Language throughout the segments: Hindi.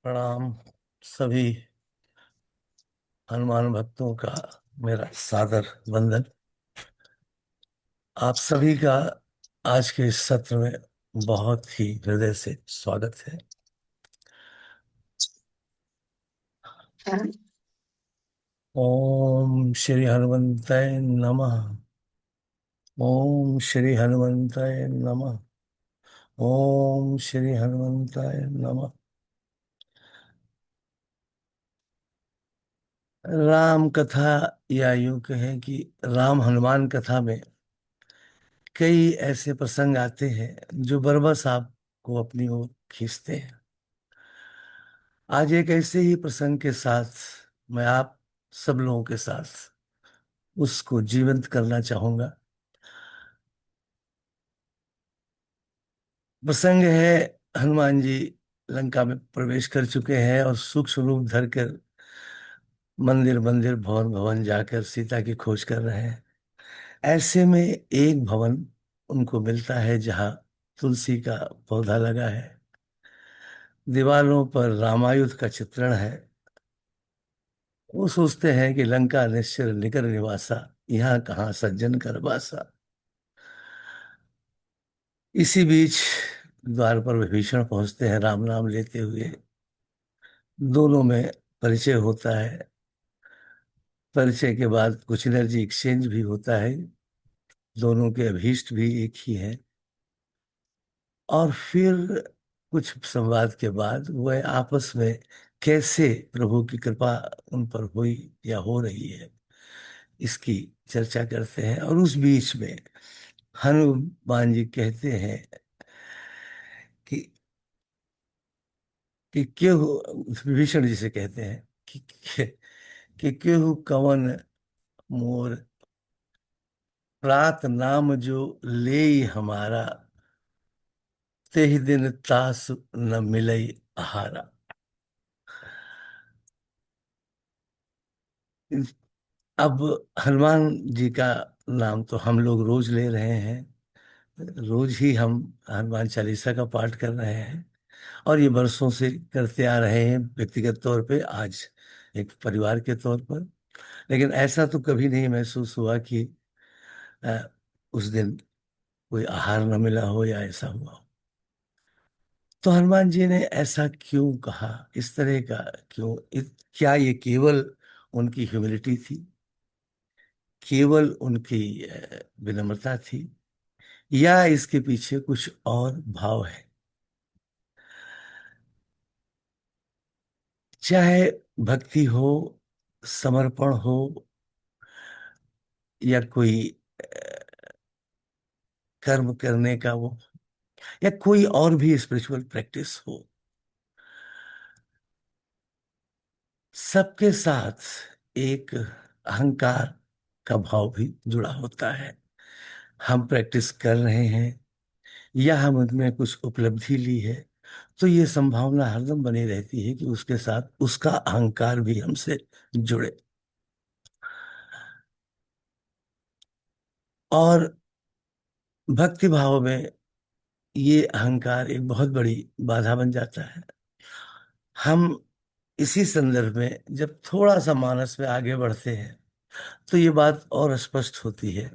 प्रणाम सभी हनुमान भक्तों का मेरा सादर वंदन। आप सभी का आज के इस सत्र में बहुत ही हृदय से स्वागत है। ओम श्री हनुमंताय नमः। ओम श्री हनुमंताय नमः। ओम श्री हनुमंताय नमः। राम कथा, या यूं कहें कि राम हनुमान कथा में कई ऐसे प्रसंग आते हैं जो बरबस आपको अपनी ओर खींचते हैं। आज एक ऐसे ही प्रसंग के साथ मैं आप सब लोगों के साथ उसको जीवंत करना चाहूंगा। प्रसंग है, हनुमान जी लंका में प्रवेश कर चुके हैं और सूक्ष्म रूप धरकर मंदिर मंदिर भवन भवन जाकर सीता की खोज कर रहे हैं। ऐसे में एक भवन उनको मिलता है जहाँ तुलसी का पौधा लगा है। दीवारों पर रामायुध का चित्रण है। वो सोचते हैं कि लंका निश्चर निकर निवासा, यहाँ कहाँ सज्जन कर वासा। इसी बीच द्वार पर विभीषण पहुंचते हैं राम नाम लेते हुए। दोनों में परिचय होता है। परिचय के बाद कुछ एनर्जी एक्सचेंज भी होता है। दोनों के अभीष्ट भी एक ही हैं। और फिर कुछ संवाद के बाद वह आपस में कैसे प्रभु की कृपा उन पर हुई या हो रही है, इसकी चर्चा करते हैं। और उस बीच में हनुमान जी कहते हैं कि केहू, विभीषण जी से कहते हैं कि केहू कवन मोर प्रात नाम जो ले हमारा, तेहि दिन तास न मिलई आहारा। अब हनुमान जी का नाम तो हम लोग रोज ले रहे हैं। रोज ही हम हनुमान चालीसा का पाठ कर रहे हैं और ये बरसों से करते आ रहे हैं, व्यक्तिगत तौर पे, आज एक परिवार के तौर पर। लेकिन ऐसा तो कभी नहीं महसूस हुआ कि अ, उस दिन कोई आहार न मिला हो या ऐसा हुआ हो। तो हनुमान जी ने ऐसा क्यों कहा, इस तरह का क्यों? क्या ये केवल उनकी ह्यूमिलिटी थी, केवल उनकी विनम्रता थी, या इसके पीछे कुछ और भाव है? चाहे भक्ति हो, समर्पण हो, या कोई कर्म करने का वो, या कोई और भी स्पिरिचुअल प्रैक्टिस हो, सबके साथ एक अहंकार का भाव भी जुड़ा होता है। हम प्रैक्टिस कर रहे हैं या हम उनमें कुछ उपलब्धि ली है, तो ये संभावना हरदम बनी रहती है कि उसके साथ उसका अहंकार भी हमसे जुड़े। और भक्ति भाव में ये अहंकार एक बहुत बड़ी बाधा बन जाता है। हम इसी संदर्भ में जब थोड़ा सा मानस में आगे बढ़ते हैं तो ये बात और स्पष्ट होती है,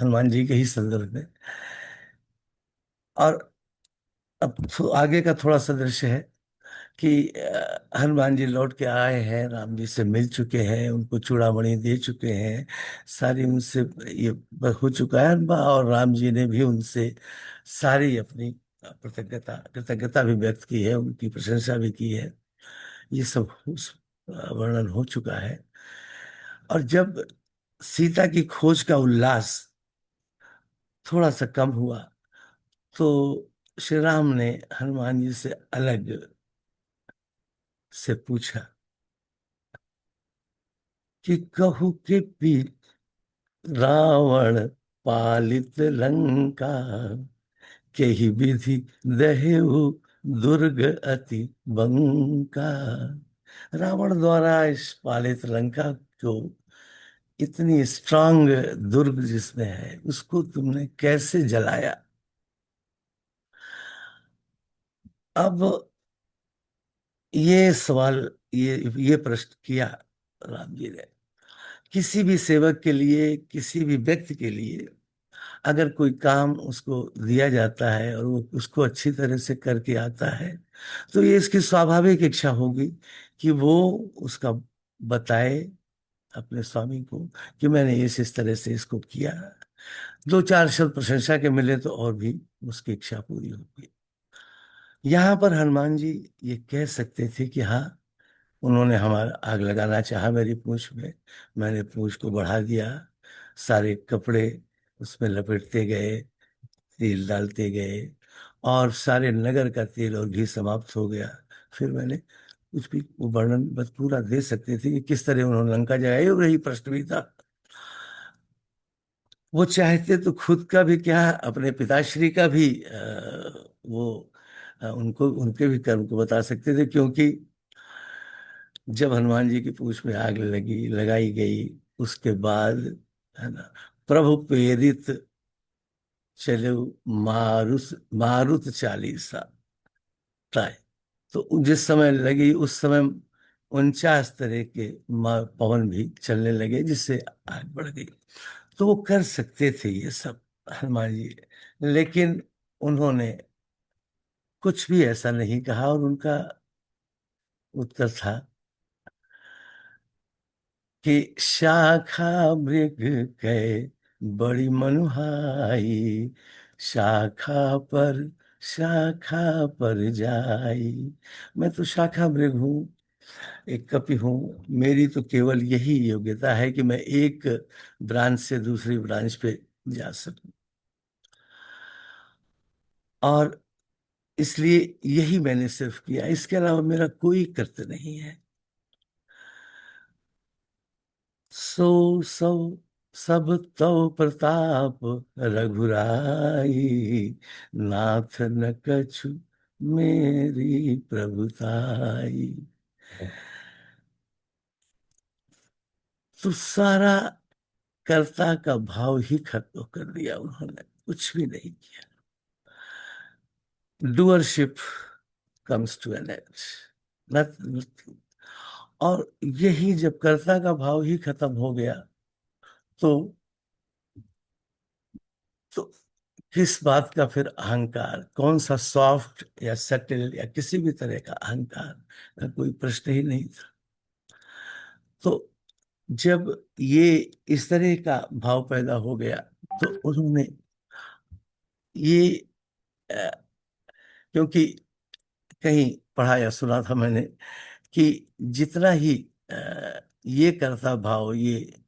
हनुमान जी के ही संदर्भ में। और अब आगे का थोड़ा सा दृश्य है कि हनुमान जी लौट के आए हैं, राम जी से मिल चुके हैं, उनको चूड़ामणि दे चुके हैं, सारी उनसे ये हो चुका है। और राम जी ने भी उनसे सारी अपनी कृतज्ञता कृतज्ञता भी व्यक्त की है, उनकी प्रशंसा भी की है। ये सब वर्णन हो चुका है। और जब सीता की खोज का उल्लास थोड़ा सा कम हुआ तो श्री राम ने हनुमान जी से अलग से पूछा कि कहू के पीत रावण पालित लंका, के ही विधि दहेहु दुर्ग अति बंका। रावण द्वारा इस पालित लंका को, इतनी स्ट्रांग दुर्ग जिसमें है, उसको तुमने कैसे जलाया? अब ये सवाल, ये प्रश्न किया राम जी ने। किसी भी सेवक के लिए, किसी भी व्यक्ति के लिए अगर कोई काम उसको दिया जाता है और वो उसको अच्छी तरह से करके आता है, तो ये इसकी स्वाभाविक इच्छा होगी कि वो उसका बताए अपने स्वामी को कि मैंने इस तरह से इसको किया। दो चार शब्द प्रशंसा के मिले तो और भी उसकी इच्छा पूरी होगी। यहाँ पर हनुमान जी ये कह सकते थे कि हाँ, उन्होंने हमारा आग लगाना चाहा मेरी पूंछ में, मैंने पूंछ को बढ़ा दिया, सारे कपड़े उसमें लपेटते गए, तेल डालते गए, और सारे नगर का तेल और घी समाप्त हो गया। फिर मैंने कुछ भी वो वर्णन बस पूरा दे सकते थे कि किस तरह उन्होंने लंका जगाई, और यही प्रश्न भी था। वो चाहते तो खुद का भी क्या, अपने पिताश्री का भी वो उनको उनके भी कर्म को बता सकते थे, क्योंकि जब हनुमान जी की पूंछ में आग लगाई गई, उसके बाद, है ना, प्रभु प्रेरित चले मारुत मारुत चालीसा तय। तो जिस समय लगी उस समय 49 तरह के पवन भी चलने लगे, जिससे आग बढ़ गई। तो वो कर सकते थे ये सब हनुमान जी, लेकिन उन्होंने कुछ भी ऐसा नहीं कहा, और उनका उत्तर था कि शाखा मृग गए बड़ी मनुहाई, शाखा पर शाखा पर जाई। मैं तो शाखा मृग हूँ, एक कपि हूँ, मेरी तो केवल यही योग्यता है कि मैं एक ब्रांच से दूसरी ब्रांच पे जा सकूं, और इसलिए यही मैंने सिर्फ किया, इसके अलावा मेरा कोई कर्तव्य नहीं है। सो सब सब तव प्रताप रघुराई, नाथ न कछु मेरी प्रभुताई। तो सारा कर्ता का भाव ही खत्म कर दिया उन्होंने, कुछ भी नहीं किया। Doership comes to an end. और यही जब कर्ता का भाव ही खत्म हो गया, तो तो किस बात का फिर अहंकार, कौन सा सॉफ्ट या सटल या किसी भी तरह का अहंकार का कोई प्रश्न ही नहीं था। तो जब ये इस तरह का भाव पैदा हो गया, तो उन्होंने ये क्योंकि कहीं पढ़ा या सुना था मैंने कि जितना ही ये करता भाव, ये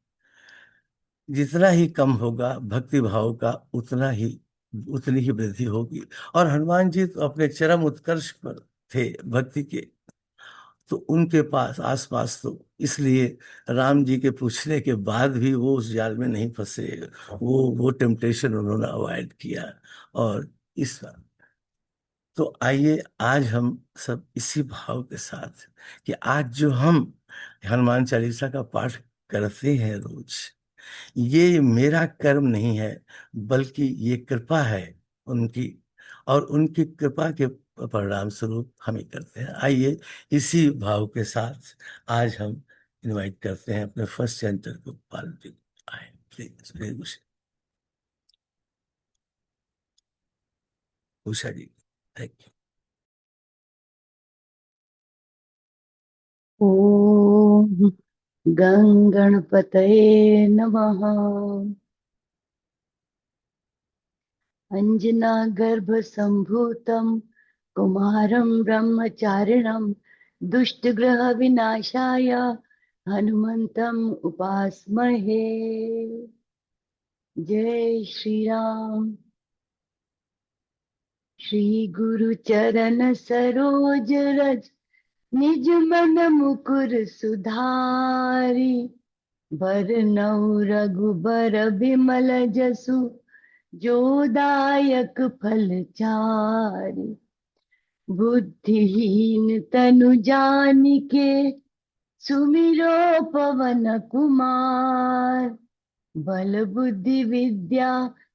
जितना ही कम होगा भक्ति भाव का, उतनी ही वृद्धि होगी। और हनुमान जी तो अपने चरम उत्कर्ष पर थे भक्ति के, तो उनके पास आसपास तो इसलिए राम जी के पूछने के बाद भी वो उस जाल में नहीं फंसे, वो टेम्पटेशन उन्होंने अवॉइड किया। और इस तो आइए आज हम सब इसी भाव के साथ, कि आज जो हम हनुमान चालीसा का पाठ करते हैं रोज, ये मेरा कर्म नहीं है, बल्कि ये कृपा है उनकी, और उनकी कृपा के परिणाम स्वरूप हम ही करते हैं। आइए इसी भाव के साथ आज हम इनवाइट करते हैं अपने फर्स्ट सेंटर को पालते आए, प्लीज उषा जी, थैंक ॐ गणपतये नमः। अञ्जनागर्भसम्भूतं कुमारं ब्रह्मचारिणं दुष्टग्रहविनाशाय हनुमन्तम् उपास्महे। जय श्री राम। श्री गुरु चरण सरोज रज निज मन मुकुर सुधारी, बरनउँ रघुबर बिमल जसु जो दायक फल चारि। बुद्धिहीन तनु जानिके सुमिरो पवन कुमार, बल बुद्धि विद्या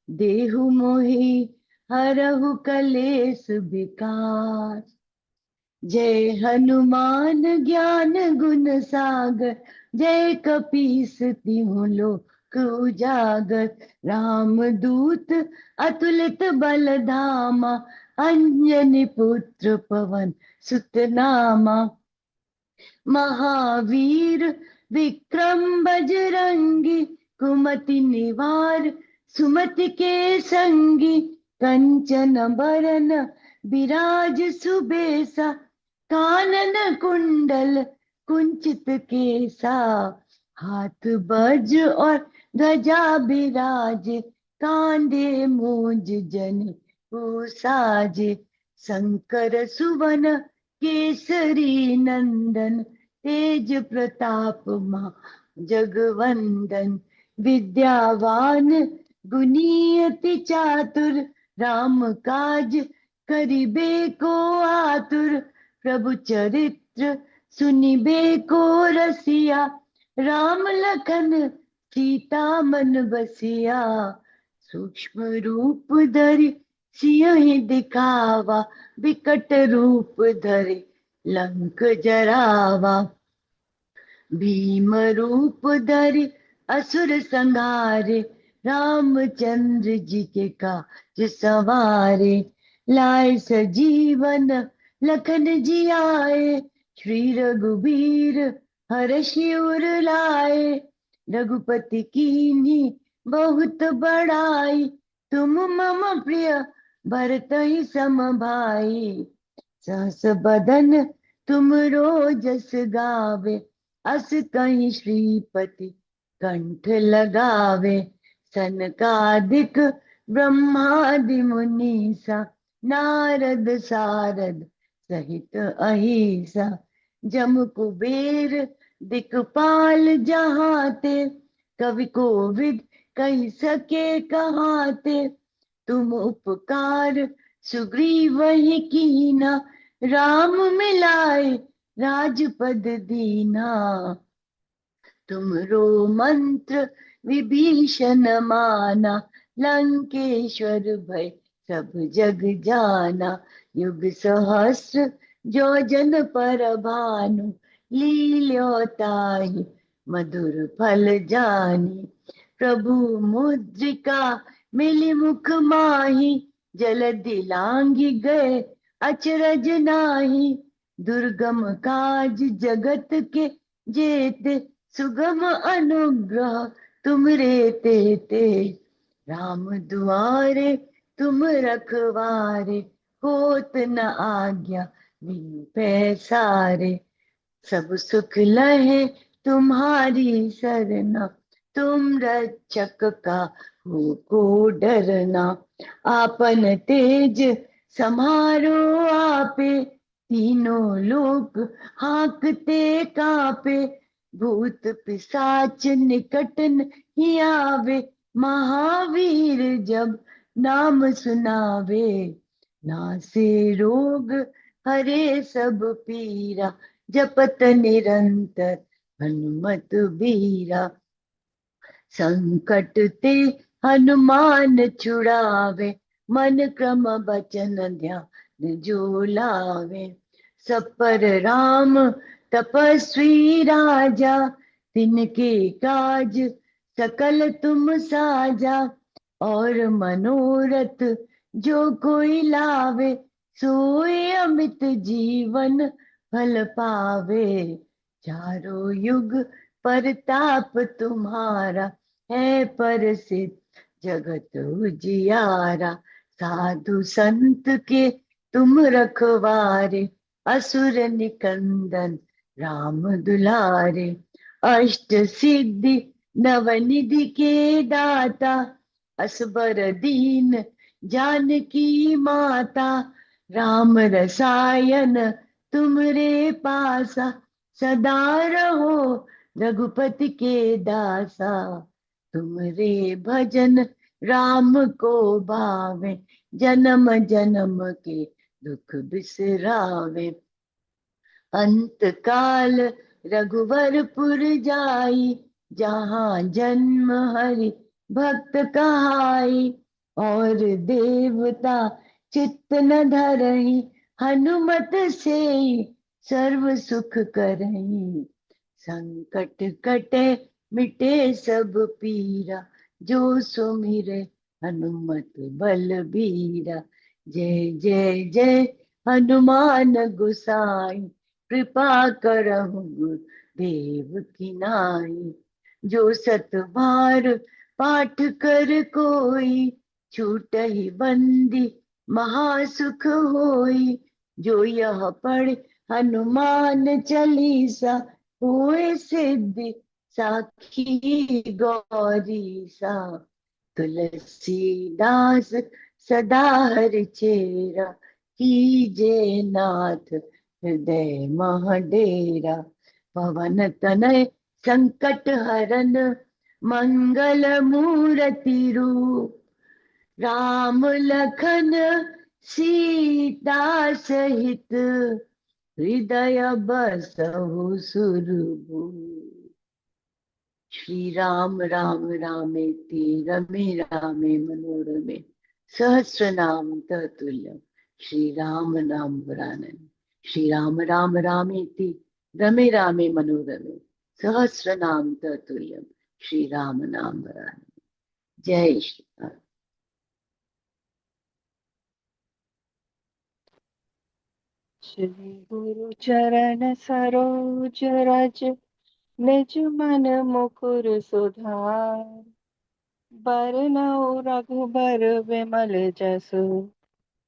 देहु मोहि हरहु कलेस विकार। जय हनुमान ज्ञान गुण सागर, जय कपीस तिहु लोक उजागर। राम दूत अतुलित बल धामा, अंजनी पुत्र पवन सुत नामा। महावीर विक्रम बजरंगी, कुमति निवार सुमति के संगी। कंचन बरन विराज सुबेसा, कानन कुंडल कुंचित केसा। हाथ वज्र और ध्वजा बिराज, कांधे मूंज जनेऊ साजे। शंकर सुवन केसरी नंदन, तेज प्रताप जगवंदन। विद्यावान गुणी अति चातुर, राम काज करिबे को आतुर। प्रभु चरित्र सुनिबे को रसिया, राम लखन सीता मन बसिया। सूक्ष्म रूप धरि सियहि दिखावा, विकट रूप धरि लंक जरावा। भीम रूप धरि असुर संहारे, रामचंद्र जी के काज सवारे। लाए सजीवन लखन जी आए, श्री रघुबीर हरषि उर लाए। रघुपति कीन्ही बहुत बड़ाई, तुम मम प्रिय भरतहि सम भाई। सहस बदन तुम रोजस गावे, अस कहीं श्रीपति कंठ लगावे। सनकादिक ब्रह्मादि मुनीसा, नारद सारद सहित अहिसा। जम कुबेर दिक्पाल जहाते, कवि कोविद कही सके कहाते। तुम उपकार सुग्रीव ही कीना, राम मिलाए राजपद दीना। तुमरो मंत्र विभीषण माना, लंकेश्वर भय सब जग जाना। युग सहस्र जो जन पर भानु, लील्योताहि मधुर फल जानी। प्रभु मुद्रिका मिली मुख माही, जलधि लांघि गए अचरज नाही। दुर्गम काज जगत के जेते, सुगम अनुग्रह तुम रे तेते। राम दुआरे तुम रखवारे, होत न आज्ञा बिनु पैसारे। सब सुख लहे तुम्हारी सरना, तुम रक्षक का हो को डरना। आपन तेज समारो आपे, तीनों लोक हाकते कापे। भूत पिशाच निकट नहीं आवे, महावीर जब नाम सुनावे। नासे रोग हरे सब पीरा, जपत निरंतर हनुमत बीरा। संकट ते हनुमान छुड़ावे, मन क्रम बचन ध्यान जो लावे। सब पर राम तपस्वी राजा, तिनके काज सकल तुम साजा। और मनोरथ जो कोई लावे, सोई अमित जीवन फल पावे। चारों युग परताप तुम्हारा, है प्रसिद्ध जगत उजियारा। साधु संत के तुम रखवारे, असुर निकंदन राम दुलारे। अष्ट सिद्धि नवनिधि के दाता, असबर दीन जानकी माता। राम रसायन तुमरे पासा, सदा रहो रघुपति के दासा। तुमरे भजन राम को भावे, जन्म जन्म के दुख बिसरावे। अंत काल रघुवरपुर जाई, जहाँ जन्म हरि भक्त कहाई। और देवता चित्त न धरहि, हनुमत से सर्व सुख करई, संकट कटे मिटे सब पीरा, जो सुमिरे हनुमत बलबीरा। जय जय जय हनुमान गोसाई, कृपा करहु गुरुदेव की नाई। जो सत बार पाठ कर कोई, छूटहि बंदी महासुख होई। जो यह पढ़ हनुमान चालीसा, हुए सिद्धि साखी गौरी सा। तुलसीदास सदा हरि चेरा, कीजे नाथ हृदय मह डेरा। पवन तनय संकट हरन, मंगल मूर्ति रूप। राम लखन सीता सहित, हृदय बसहु सुरभूप। श्री राम राम रामेति रमे रामे मनोरमे, सहस्र नाम ततुल्यम् श्री राम नाम वरानने। श्री राम राम रामेति रमे रामे मनोरमे, सहस्र नाम ततुल्यम् श्री राम नाम वरानने। जय श्री राम। श्री गुरु चरण सरोज रज, निज मन मुकुर सुधार। बरनउँ रघुबर विमल जसु,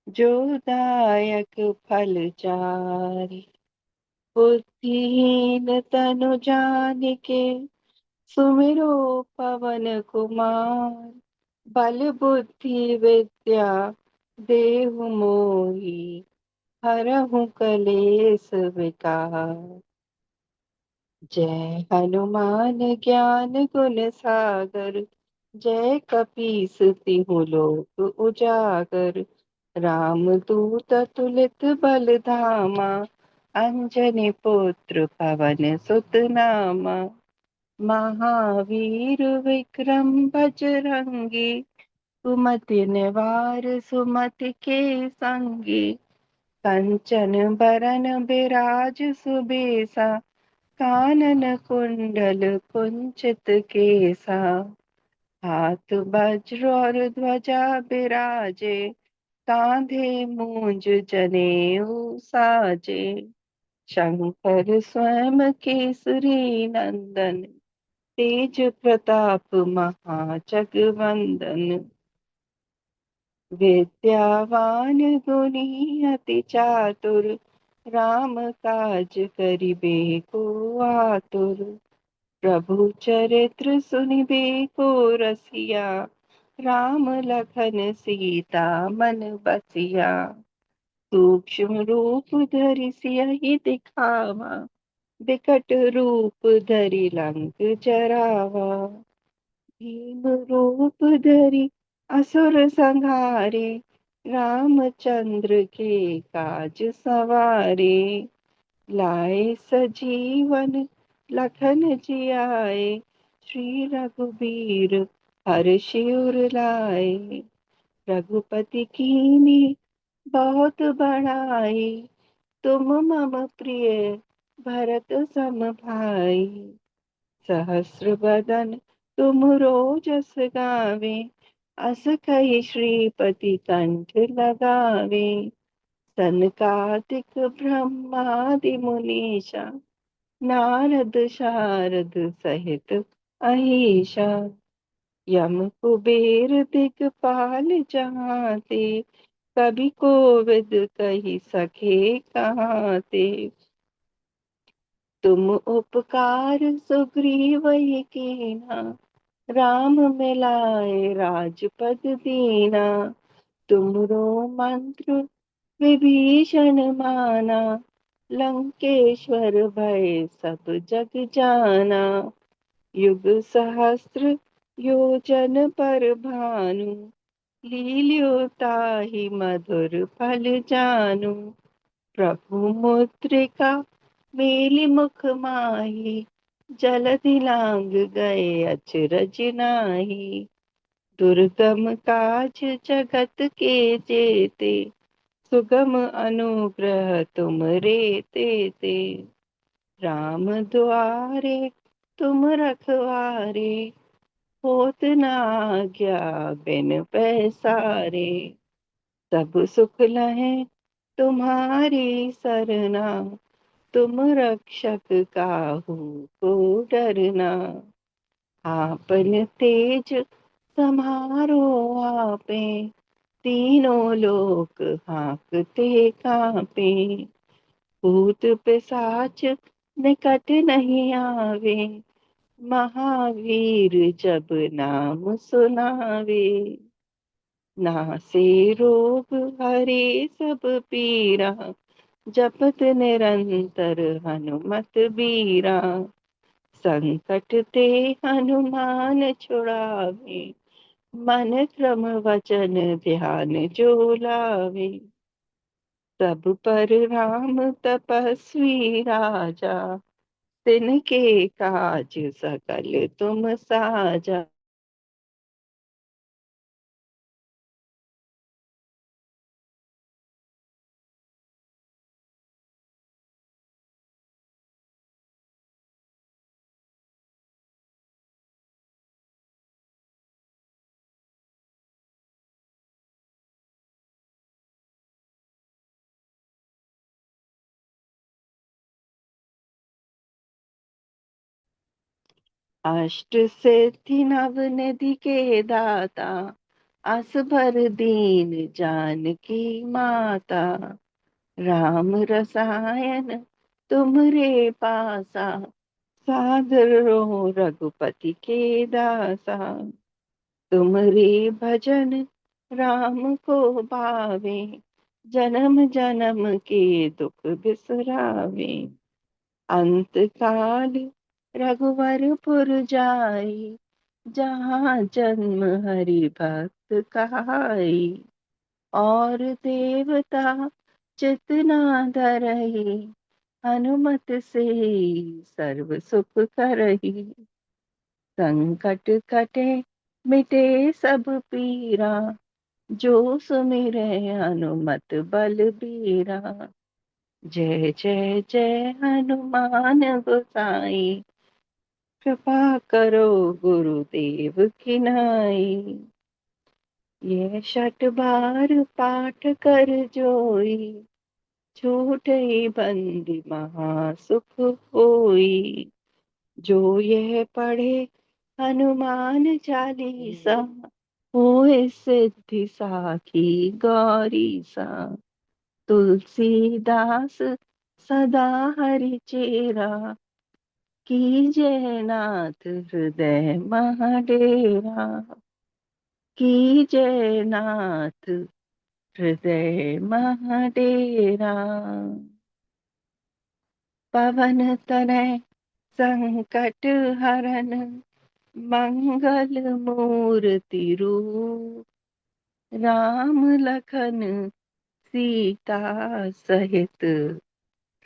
जो दायक फल चारि। बुद्धिहीन तनु जानिके, सुमिरो पवन कुमार। बल बुद्धि विद्या देहु मोहि, हरहु कलेस विकार। जय हनुमान ज्ञान गुण सागर, जय कपीस तिहु लोक उजागर। राम दूत तुलित बल धामा, अंजनी पुत्र पवन सुत नामा। महावीर विक्रम बजरंगी, सुमति निवार सुमति के संगी। कंचन बरन बिराज सुबेसा, कानन कुंडल कुंचित केसा। हाथ वज्र और ध्वजा बिराजे, कांधे मूंज जनेऊ साजे। शंकर स्वयं केसरी नंदन, तेज प्रताप महाजगवंदन। विद्यावान गुणी अति चातुर, राम काज करिबे को आतुर। प्रभु चरित्र सुनिबे को रसिया, राम लखन सीता मन बसिया। सूक्ष्म रूप धरि सियहि दिखावा, बिकट रूप धरि लंक जरावा। भीम रूप धरि असुर संहारे, रामचंद्र के काज सवारे। लाए सजीवन लखन जियाए, श्री रघुबीर हर्षि उर लाए। रघुपति कीन्ही बहुत बड़ाई, तुम मम प्रिय भरत सम भाई। सहस्र बदन तुम रोजस गावे, अस कहि श्रीपति कंठ लगावे। सनकादिक ब्रह्मादि मुनीषा, नारद शारद सहित अहीशा। यम कुबेर दिगपाल जहाते, कवि कोविद कहि सके कहाते। तुम उपकार सुग्रीवहि कीन्हा, राम मिलाए राजपद दीना। तुमरो मंत्र विभीषण माना, लंकेश्वर भय सब जग जाना। युग सहस्त्र योजन पर भानु, लील्यो ताहि मधुर फल जानू। प्रभु मुद्रिका मेलि मुख माहि, जलधि लांग गए अचरज नाही। दुर्गम काज जगत के जेते, सुगम अनुग्रह तुम रे ते राम द्वारे तुम रखवारे, होत न आज्ञा बिन पैसारे। सब सुख लहे तुम्हारी सरना, तुम रक्षक काहू को डरना। आपन तेज समारो आपे, तीनों लोक हाँकते कांपे। भूत पिशाच निकट नहीं आवे, महावीर जब नाम सुनावे। नासे रोग हरे सब पीरा, जपत निरंतर हनुमत बीरा। संकट ते हनुमान छुड़ावे, मन क्रम वचन ध्यान जो लावे। सब पर राम तपस्वी राजा, तिनके काज सकल तुम साजा। अष्ट सिद्धि नव निधि के दाता, असबर दीन जानकी माता। राम रसायन तुम्हरे पासा, सादर रो रघुपति के दासा। तुम्हरे भजन राम को पावे, जन्म जन्म के दुख बिसरावे। अंत काल रघुवरपुर जाई, जहाँ जन्म हरि भक्त कहाई। और देवता चितना धरहि, हनुमत से सर्व सुख करहि। संकट कटे मिटे सब पीरा, जो सुमिरै हनुमत बलबीरा। जय जय जय हनुमान गोसाई, कृपा करो गुरुदेव की नाई। ये शत बार पाठ कर जोई, छूटई बंदी महा सुख होई। जो यह पढ़े हनुमान चालीसा, होए सिद्धि साखी गौरी सा। तुलसीदास सदा हरि चेरा, कीजय नाथ हृदय मह डेरा। कीजय नाथ हृदय मह डेरा। पवन तनय संकट हरन, मंगल मूर्ति रूप। राम लखन सीता सहित,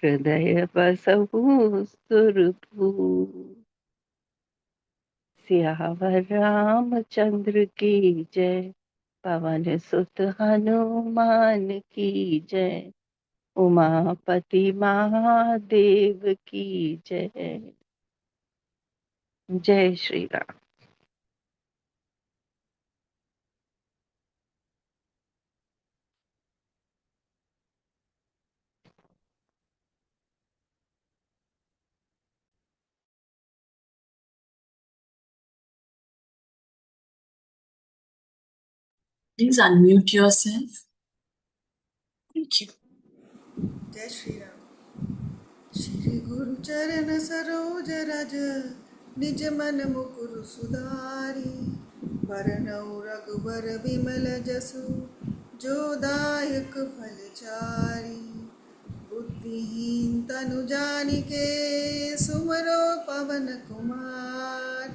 हृदय बसहु सुरभूप। सियावर रामचंद्र की जय, पवन सुत हनुमान की जय। उमापति महादेव की जय। जय Shri Ram. Please unmute yourself. Thank you. जय श्री राम। श्री गुरु चरण सरोज रज, निज मन मुकुर सुधारी। बरनउँ रघुबर विमल जसु, जो दायक फल चारि। बुद्धिहीन तनु जानिके, सुमरो पवन कुमार।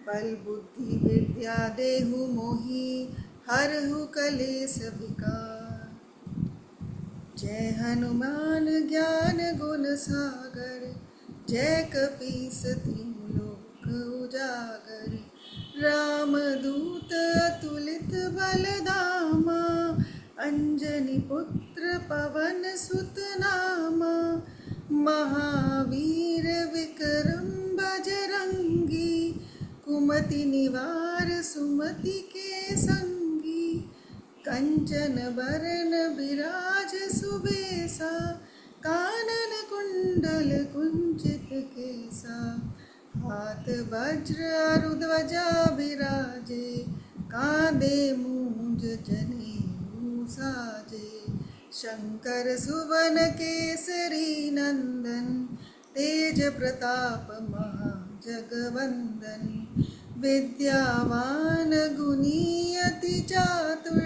बल बुद्धि विद्या देहु मोहि, हरहु कलेस विकार। जय हनुमान ज्ञान गुण सागर, जय कपीस तिहु लोक उजागर। राम दूत अतुलित बल धामा, अंजनी पुत्र पवन सुत नामा, महावीर विक्रम बजरंगी, कुमति निवार सुमति के संगी, कंचन बरन बिराज सुबेसा, कानन कुंडल कुंचित केसा, हाथ वज्र अरु ध्वजा बिराजे, कांधे मूंज जनेऊ साजे, शंकर सुवन केसरी नंदन, तेज प्रताप महाजगवंदन, विद्यावान गुणी अति चातुर,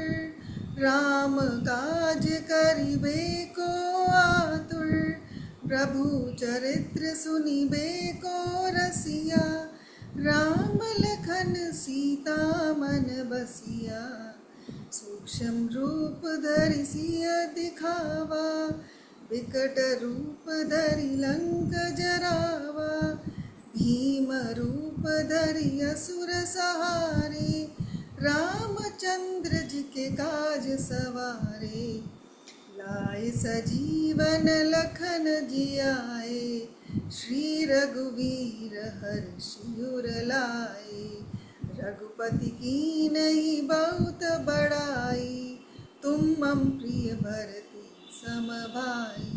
राम काज करिबे को आतुर, प्रभु चरित्र सुनिबे को रसिया, राम लखन सीता मन बसिया, सूक्ष्म रूप धरि सिय दिखावा, विकट रूप धरि लंक जरावा, भीम रूप धरि असुर सहारे, रामचंद्र जी के काज सवारे, लाए सजीवन लखन जियाए, श्री रघुवीर हर्षि उर लाए, रघुपति की नहीं बहुत बड़ाई, तुम मम प्रिय भरते सम भाई,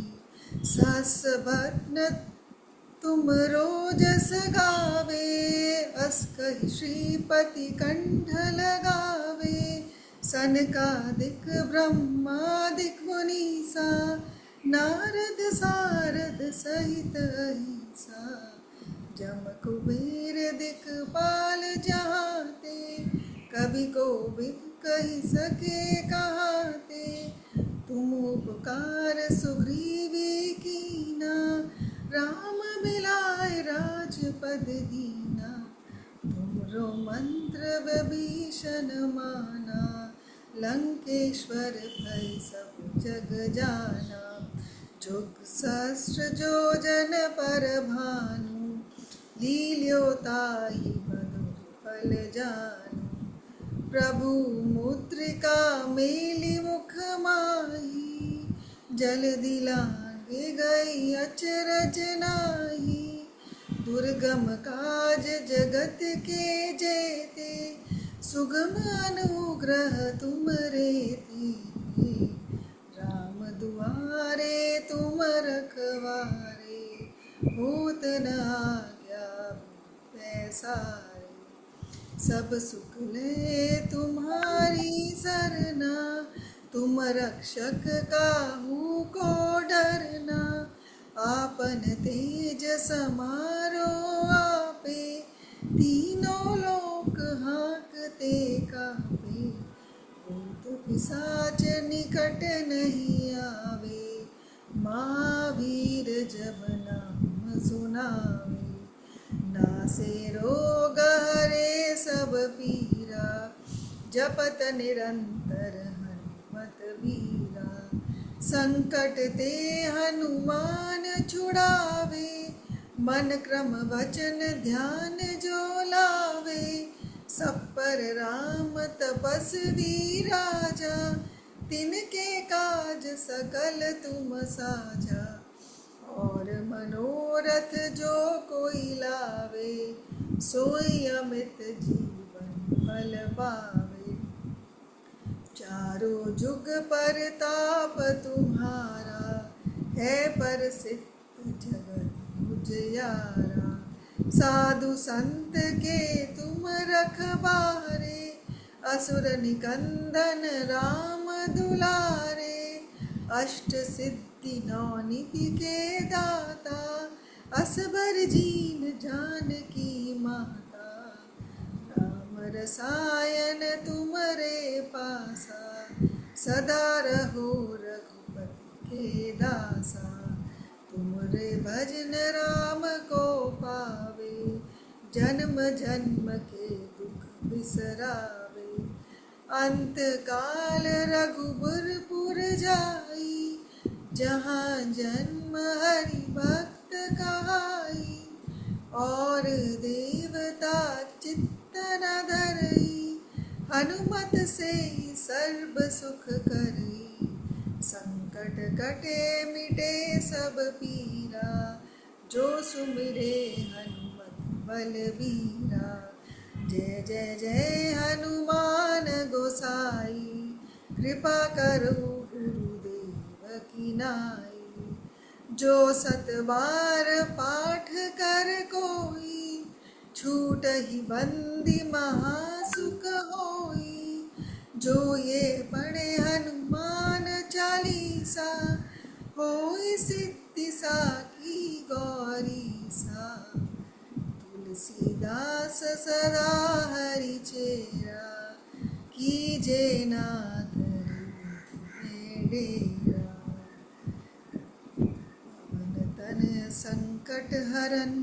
सहस बदन तुम रोजस गावे, अस कहि श्रीपति कंठ लगावे, सनकादिक ब्रह्मादिक मुनीसा, नारद सारद सहित अहिंसा, जम कुबेर दिखपाल जहाते, कवि कोविद कहि सके कहाते, तुम उपकार सुग्रीवी कीना, राम मिलाए राजपद दीना, तुमरो मंत्र विभीषण माना, लंकेश्वर भय सब जग जाना, जुग सहस्र जोजन पर भानु, लील्योताहि मधुर फल जानू, प्रभु मुद्रिका मेलि मुख माही, जल्दी लांघे गई अचरज नाही, दुर्गम काज जगत के जेते, सुगम अनुग्रह तुम रे, राम दुआरे तुम रखवारे, होत न आज्ञा पैसारे, सब सुख ले तुम्हारी सरना, तुम रक्षक काहू को डरना, आपन तेज समारो आपे, तीनों लोक हाँकते कापे, भूत पिशाच निकट नहीं आवे, महावीर जब नाम सुनावे, नासे रोग हरे सब पीरा, जपत निरंतर हनुमत बीरा, संकट ते हनुमान छुड़ावे, मन क्रम वचन ध्यान जो लावे, सब पर राम तपस्वी राजा, तिनके काज सकल तुम साजा, और मनोरथ जो कोई लावे, सोई अमित जीवन फल पावे, चारों जुग परताप तुम्हारा, है प्रसिद्ध जगत उजियारा, साधु संत के तुम रखवारे, असुर निकंदन राम दुलारे, अष्ट सिद्धि नौ निधि के दाता, असबर जीन जानकी माता, राम रसायन तुम्हारे पासा, सदा रहो रघुपति के दासा, तुमरे भजन राम को पावे, जन्म जन्म के दुख बिसरावे, अंत काल रघुबरपुर जाई, जहाँ जन्म हरि भक्त कहाई, और देवता चित्त न धरई, हनुमत से ही सर्व सुख करी, संकट कटे मिटे सब पीरा, जो सुमिरे हनुमत बलबीरा। जय जय जय हनुमान गोसाई, कृपा करो गुरुदेव की नाई। जो सत बार पाठ कर कोई, छूट ही बंदी महासुख होई। जो ये पढ़े हनुमान चालीसा, होई सिद्धि साखी गौरी सा। तुलसीदास सदा हरि चेरा, कीजे नाथ हृदय डेरा। पवन तन संकट हरन,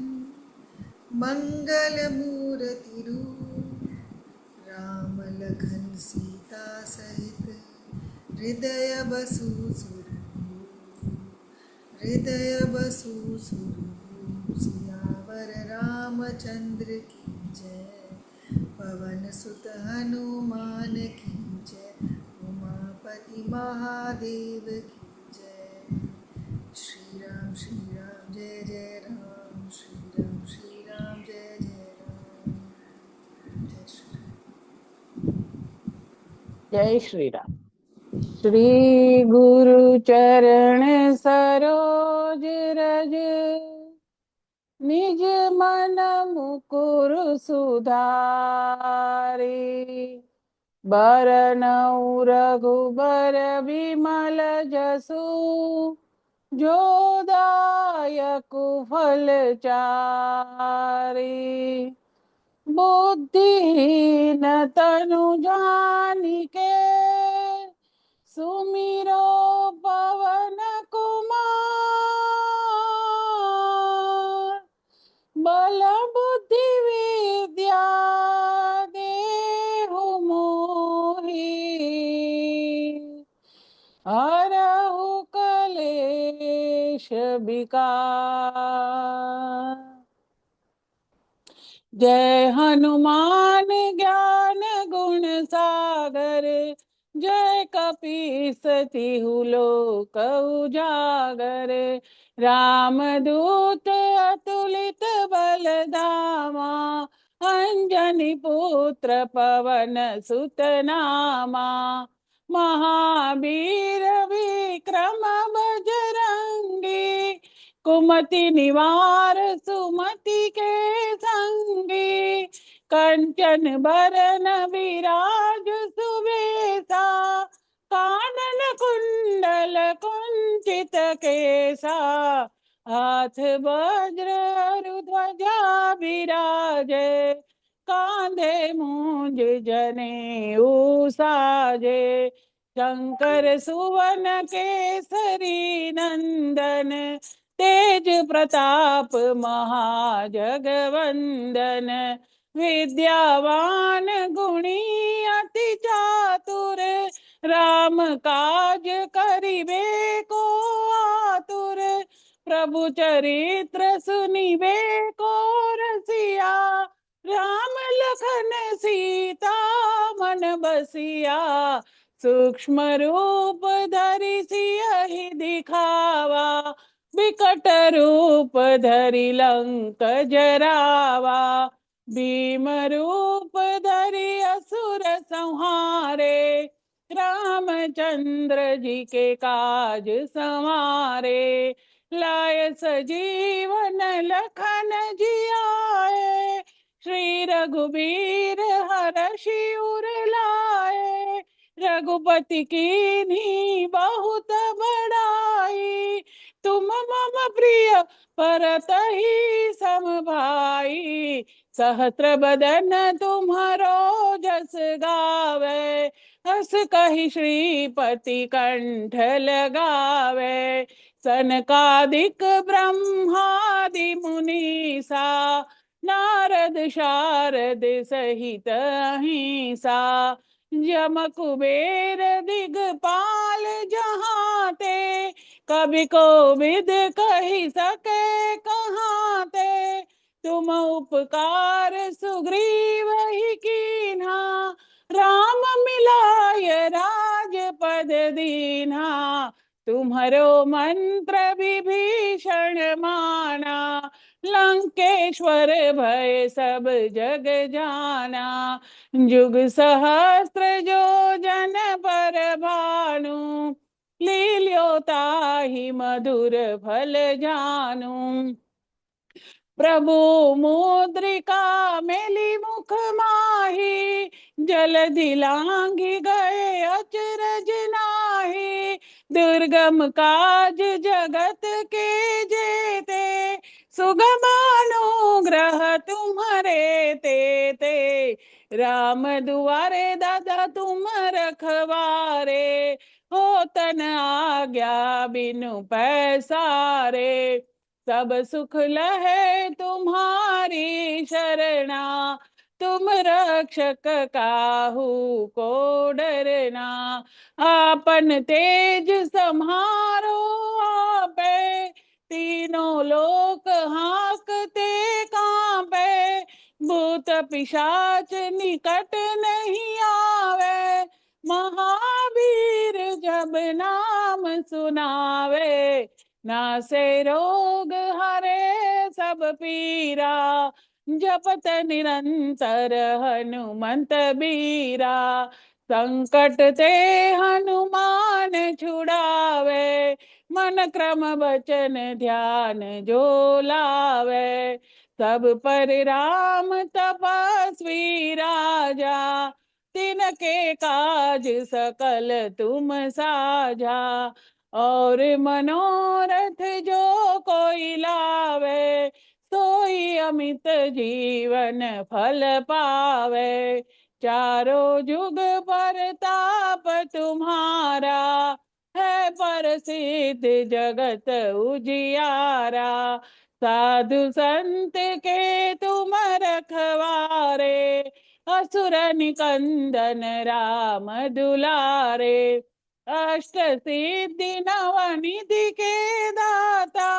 मंगल मूर्ति रूप। राम लखन सीता सहित, हृदय बसु सुरभूप। हृदय बसु सुरभूप। सियावर रामचंद्र की जय, पवन सुत हनुमान की जय। उमापति महादेव की जय। श्री राम जय जय राम, श्री राम जय जय राम। जय श्री जय श्री राम। श्री गुरु चरण सरोज रज, निज मन मुकुर सुधारी। बरनउँ रघुबर विमल जसु, जो दायक फल चारि। बुद्धिहीन तनु जानिके, सुमिरो पवन कुमार। बल बुद्धि विद्या देहु मोहि, हरहु कलेश विकार। जय हनुमान ज्ञान गुण सागर, जय कपीस तिहु लोक उजागर। रामदूत अतुलित बल धामा, अंजनी पुत्र पवन सुत नामा। महावीर विक्रम बजरंगी, कुमति निवार सुमति के संगी। कंचन बरन विराज सुबेसा, कानन कुंडल कुंचित केसा। हाथ वज्र अरु ध्वजा विराजे, कांधे मूंज जनेऊ साजे। शंकर सुवन केसरी नंदन, तेज प्रताप महाजगवंदन। विद्यावान गुणी अति चातुर, राम काज करिबे को आतुर। प्रभु चरित्र सुनिबे को रसिया, राम लखन सीता मन बसिया। सूक्ष्म रूप धरि सियहि दिखावा, विकट रूप धरि लंक जरावा। भीम रूप धरि असुर संहारे, रामचंद्र जी के काज संवारे। लाय सजीवन लखन जियाए, श्री रघुबीर हरषि उर लाए। रघुपति कीन्ही बहुत बड़ाई, तुम मम प्रिय परतहि सम भाई। सहस्र बदन तुम्हारो जस गावे, हस कहि श्रीपति कंठ लगावे। सनकादिक ब्रह्मादि मुनीसा, नारद शारद सहित अहिंसा। जम कुबेर दिगपाल जहाँ ते, कवि कोविद कहि सके कहाँ ते। तुम उपकार सुग्रीव ही कीन्हा, राम मिलाय राजपद दीन्हा, तुम्हारो मंत्र विभीषण माना। लंकेश्वर भय सब जग जाना, जुग सहस्त्र जो जन पर भानु। लील्यो ताहि मधुर फल जानू, प्रभु मुद्रिका मेली मुख माही। जलधि लांघि गए अचरज नाही, दुर्गम काज जगत के जेते। सुगम अनुग्रह तुम्हारे तेते, राम दुआरे दादा तुम रखवारे। हो तन आज्ञा बिनु पैसारे, सब सुख लहे तुम्हारी शरणा। तुम रक्षक काहू को डरना, आपन तेज सम्हारो आपे। तीनों लोक हांकते कांपे, भूत पिशाच निकट नहीं आवे। महावीर जब नाम सुनावे, नासे रोग हरे सब पीरा। जपत निरंतर हनुमंत बीरा, संकट ते हनुमान छुड़ावे। मन क्रम वचन ध्यान जो लावे, सब पर राम तपस्वी राजा। तिनके काज सकल तुम साझा, और मनोरथ जो कोई लावे। सोई अमित जीवन फल पावे, चारों जुग परताप तुम्हारा। है प्रसिद्ध जगत उजियारा, साधु संत के तुम रखवारे। असुर निकंदन राम दुलारे, अष्ट सिद्धि नवनिधि के दाता।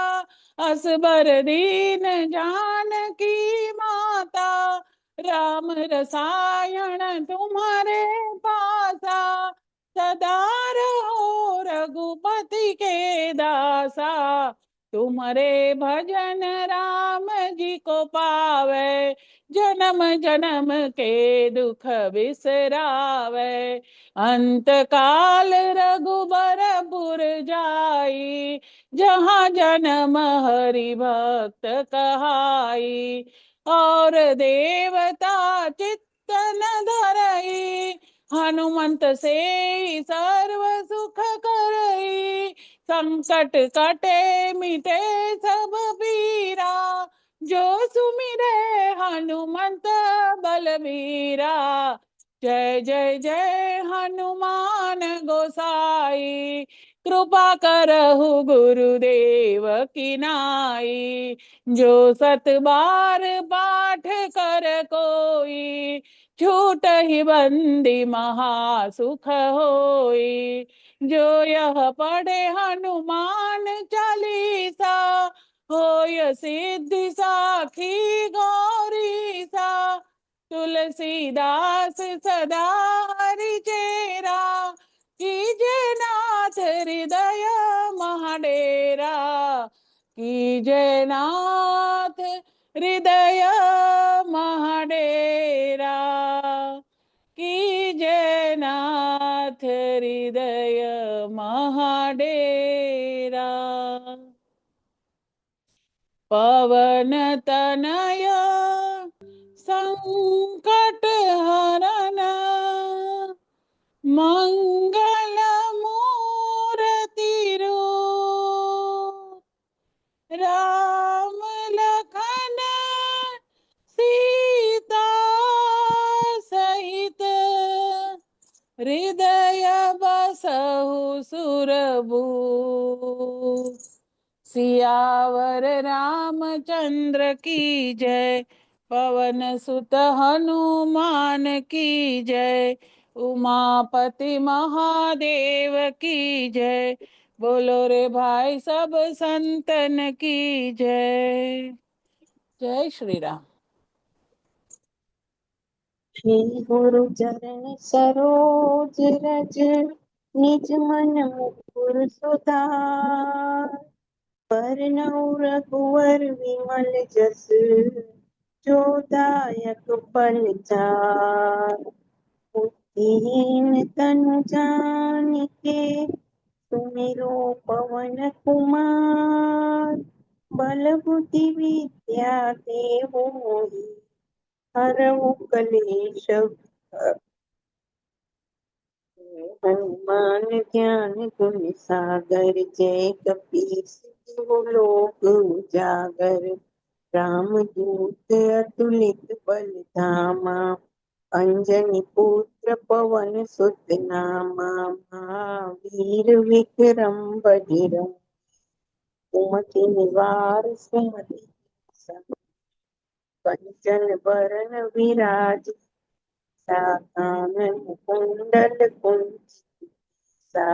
असबर दीन जानकी माता, राम रसायन तुम्हारे पासा। सदा रहो रघुपति के दासा, तुम्हारे भजन राम जी को पावे। जन्म जन्म के दुख बिसरावे, अंत काल रघुबरपुर जाई। जहाँ जन्म हरि भक्त कहाई, और देवता चित्तन धरई। हनुमंत से सर्व सुख करई, संकट कटे मिटे सब पीरा। जो सुमिरे हनुमंत बलबीरा, जय जय जय हनुमान गोसाई। कृपा करहु गुरुदेव की नाई, जो सत बार पाठ कर कोई। छूट ही बंदी महासुख होई, जो यह पढ़े हनुमान चालीसा। होय सिद्धि साखी गौरी सा, तुलसीदास सदा हरि चेरा। कीजे नाथ हृदय महाडेरा, कीजे नाथ हृदय महाडेरा। कीजे नाथ हृदय महाडेरा। पवन तनय संकट हरन, मंगल मूर्ति रूप। राम लखन सीता सहित, हृदय बसहु सुरभूप। सियावर रामचंद्र की जय, पवन सुत हनुमान की जय। उमापति महादेव की जय, बोलो रे भाई सब संतन की जय। जय श्री राम। श्री गुरु चरण सरोज रज निज मन मुकुर सुधार। बरनउँ रघुवर विमल जस जो दायक फल चार। बुद्धिहीन तनु जानिके सुमिरो पवन कुमार। बल बुद्धि विद्या देहु मोहि हरऊ कलेश। हनुमान ज्ञान गुण सागर जय कपीस तिहु लोक उजागर। रामदूत अतुलित बल धामा अंजनी पुत्र पवन सुत नामा। महावीर विक्रम बजरंग कुमति निवार सुमति के कंचन बरन विराज। कानन कुंडल कुंचिता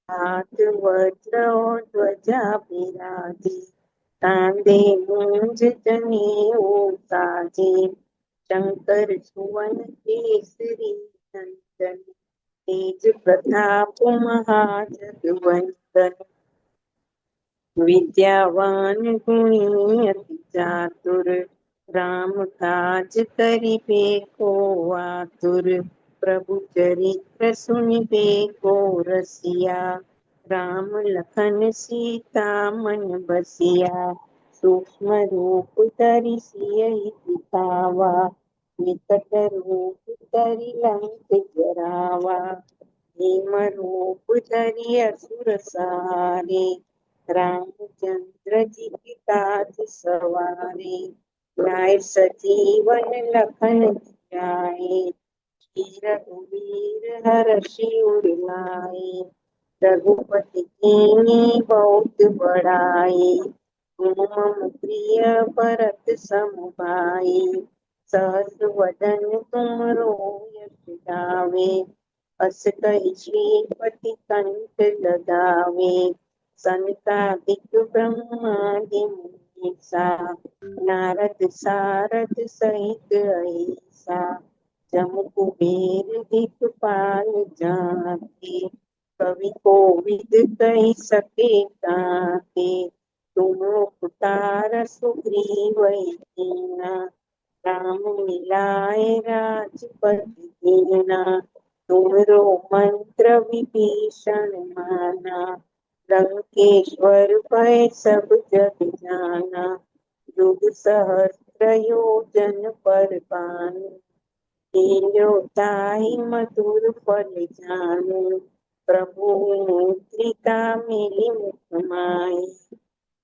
हाथ वज्र और ध्वजा विराजे। कांधे मूंज जनेऊ साजे। शंकर सुवन केसरी नंदन तेज प्रताप महाजगवंदन। विद्यावान गुणी अति चातुर राम काज करिबे को आतुर। प्रभु चरित्र सुनिबे को रसिया राम लखन सीता मन बसिया। सूक्ष्म रूप धरि सियहि दिखावा निकट रूप धरि लंक जरावा। भीम रूप धरि असुर सहारे रामचंद्र जी की काज सवारे। लाए सजीवन लखन जियाए श्री रघुवीर हर्षि उर लाए। रघुपति कीन्ही बहुत बड़ाई तुम मम प्रिय भरत सम भाई। सहस वदन तुम यश गावे अस कहि श्रीपति कंठ लगावे। सनकादिक ब्रह्मादि मुनीसा नारद सारद सहित अहिसा। जम कुबेर दिखपाल जाते कवि कोविद कहि सके काते। तुम उपकार सुग्रीव कीन्हा राम मिलाए राजपति दीन्हा। तुमरो मंत्र विभीषण माना लंकेश्वर भय सब जग जाना। युग सहस्त्र योजन पर भानु लील्यो ताहि मधुर फल जानु। प्रभु मुद्रिका मिली मुख माहि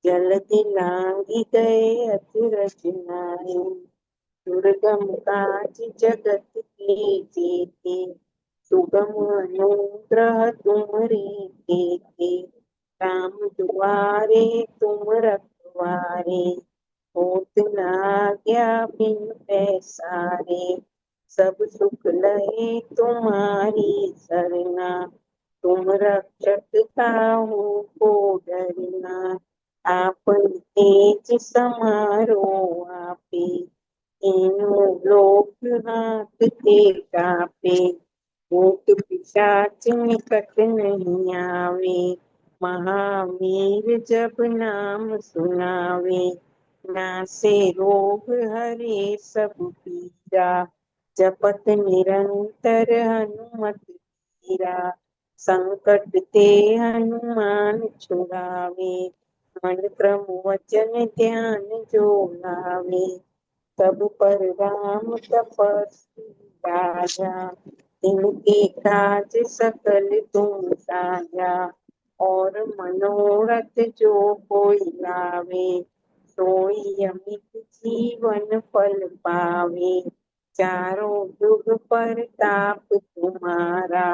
जल्दी लांघि गए अति रचनाहि। दुर्गम काज जगत के जेते सुगम अनुग्रह तुम्हरे तेते। राम दुआरे तुम रखवारे होत न आज्ञा बिन पैसारे। सब सुख लहे तुम्हारी सरना तुम रक्षक काहू को डरना। आपन तेज समारो आपे तीनों लोक हांकते कापे। भूत पिशाच निकट नहीं आवे महावीर जब नाम सुनावे। नासे रोग हरे सब पीरा जपत निरंतर हनुमत वीरा। संकट ते हनुमान छुड़ावे मन क्रम वचन ध्यान जो लावे। तब पर राम तपस्वी राजा तिनके काज सकल तुम साजा। और मनोरथ जो कोई लावे सोई अमित जीवन फल पावे। चारों युग परताप तुम्हारा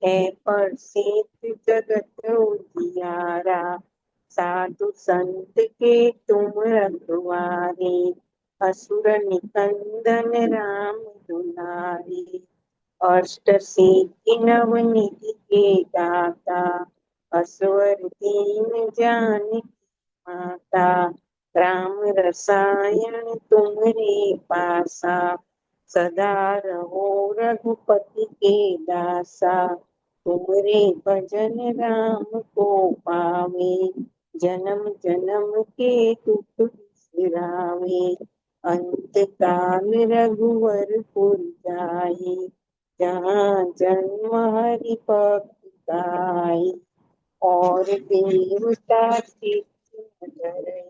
है प्रसिद्ध जगत उजियारा। साधु संत के तुम रखवारे असुर निकंदन राम दुलारे। अष्ट सिद्धि नवनिधि के दाता असवर दीन जानकी माता। राम रसायन तुम्हरे पासा सदा रहो रघुपति के दासा। तुमरे भजन राम को पावे, जन्म जन्म के दुख बिसरावे। अंत काल रघुवर पुर जाई, जहाँ जन्म हरि भक्त गाई। और देवता चित्त धरई,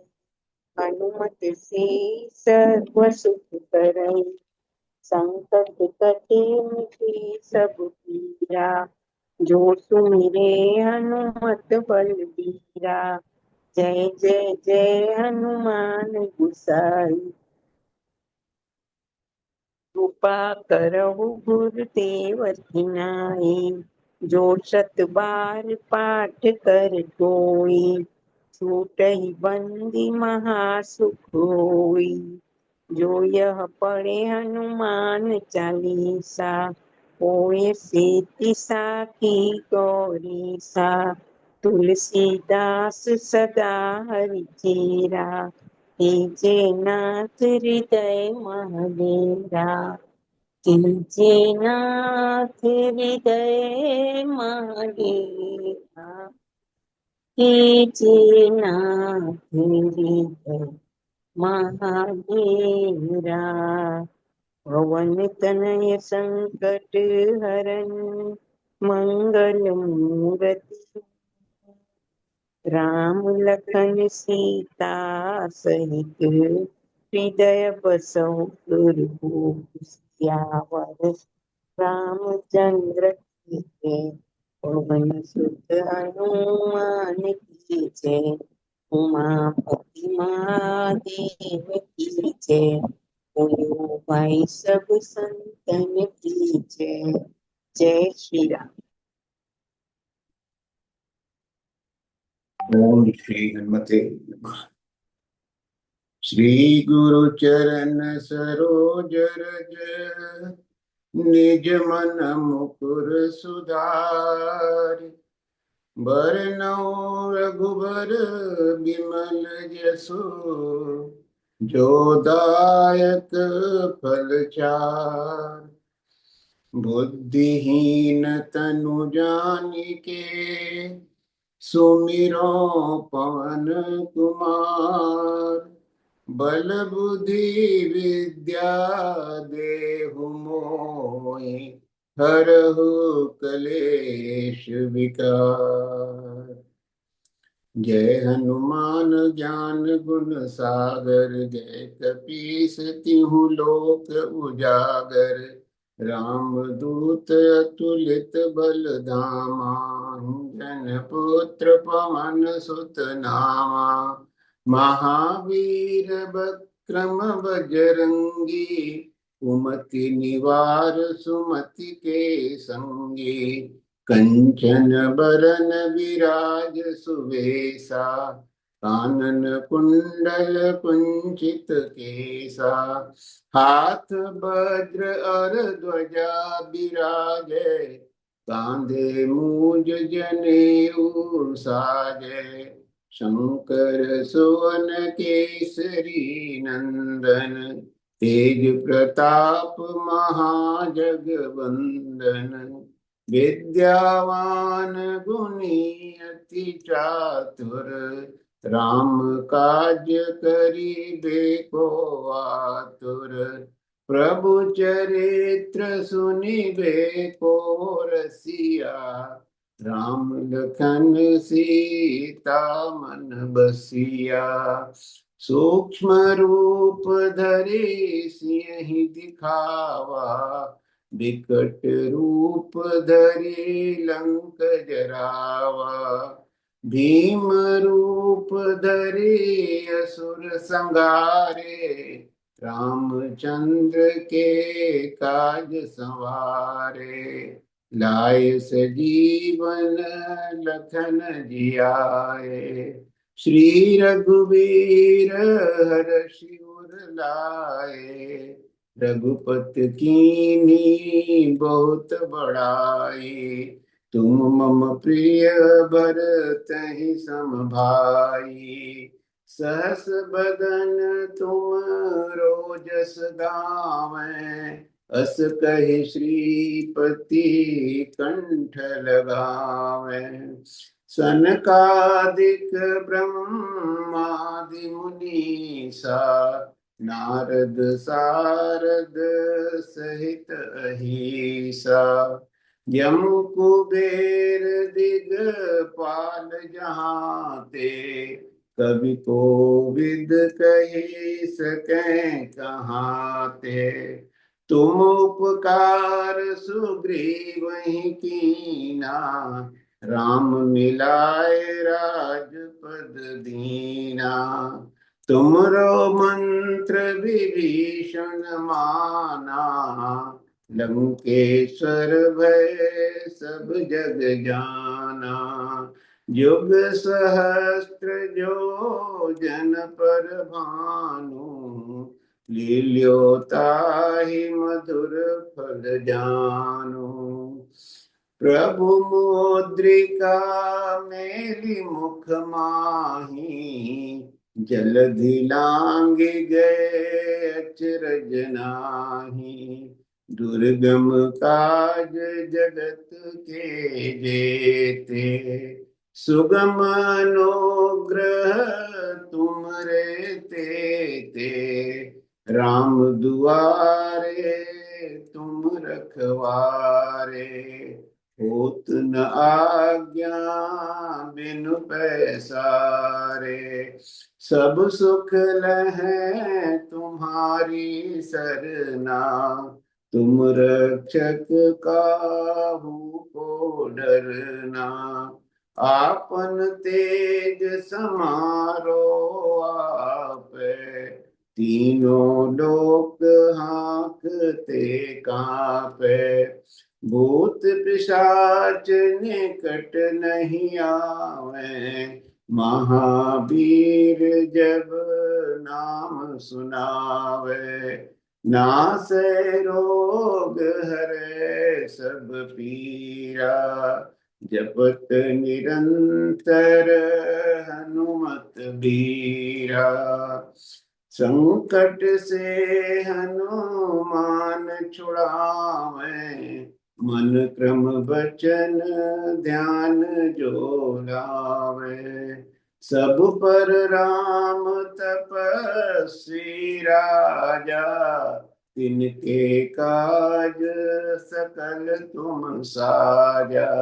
हनुमत से सर्व सुख करई। संकट कटे मिटे सब पीरा, जो सुमिरे हनुमत बलबीरा। जय जय जय हनुमान गुसाई, कृपा करहु गुरुदेव की नाई। जो शत बार पाठ कर कोई, छूटहि बंदी महासुख होई। जो यह पढ़े हनुमान चालीसा, होए सीति साखी गौरीसा। तुलसीदास सदा हरिचेरा, कीजे नाथ हृदय महडेरा। कीजे नाथ हृदय महडेरा, कीजे नाथ हृदय महावीरा। पवन तनय संकट हरन, मंगल मूर्ति राम लखन सीता सहित। हृदय बसहु सुरभूप सियावर, रामचंद्र की जय। पवन सुत हनुमान की जय, उमापति महादेव की जय। बोलो भाई सब संतन की जय। जय श्री राम। ओम श्री हनुमते नमः। श्री गुरु चरण सरोज रज, निज मन मुकुर सुधारि। बरनउँ रघुबर बिमल जसु, जो दायक फल चार। बुद्धिहीन तनु जानिके, सुमिरो पवन कुमार। बल बुद्धि विद्या देहु मोहि, हरहु कलेश विकार। जय हनुमान ज्ञान गुण सागर, जय कपीस तिहु लोक उजागर। रामदूत अतुलित बल धामा, जन पुत्र पवन सुत नामा। महावीर विक्रम बजरंगी, कुमति निवार सुमति के संगी। कंचन बरन विराज सुवेशा, कानन कुंडल कुंचित केसा। हाथ वज्र और ध्वजा बिराजे, कांधे मूज जनेऊ साजे। शंकर सुवन केसरी नंदन, तेज प्रताप महाजगवंदन। विद्यावान गुणी अति चातुर, राम काज करिबे को आतुर। प्रभु चरित्र सुनिबे को रसिया, राम लखन सीता मन बसिया। सूक्ष्म रूप धरे सियहि दिखावा, विकट रूप धरे लंक जरावा। भीम रूप धरे असुर संहारे, रामचंद्र के काज संवारे। लाए सजीवन लखन जियाए, श्री रघुवीर हर्षि उर लाए। रघुपति कीन्ही बहुत बड़ाई, तुम मम प्रिय भरतहि सम भाई। सहस बदन तुम रोजस गावें, अस कहि श्रीपति कंठ लगावें। सनकादिक ब्रह्मादि मुनीसा, नारद सारद सहित अहिसा। यम कुबेर दिगपाल जहाँ ते, कवि कोविद कही सकें कहाँ ते। तुम उपकार सुग्रीव ही कीना, राम मिलाए राजपद दीना। तुमरो मंत्र विभीषण माना, लंकेश्वर भय सब जग जाना। युग सहस्त्र जो जन पर भानु, लील्यो ताहि मधुर फल जानु। प्रभु मुद्रिका मेलि मुख माही, जलधि लांघि गए अचरज नाही। दुर्गम काज जगत के जेते, सुगम अनुग्रह तुम रे तेते। राम दुआरे तुम रखवारे, होत न आज्ञा बिनु पैसारे। सब सुख लहै तुम्हारी सरना, तुम रक्षक काहू को डरना। आपन तेज समारो आपे, तीनों लोक हाँकते कांपे। भूत पिशाच निकट नहीं आवे, महावीर जब नाम सुनावे। नासै रोग हरै सब पीरा, जपत निरंतर हनुमत बीरा। संकट से हनुमान छुड़ावे, मन क्रम वचन ध्यान जो लावे। सब पर राम तपस्वी राजा, तिनके काज सकल तुम साजा।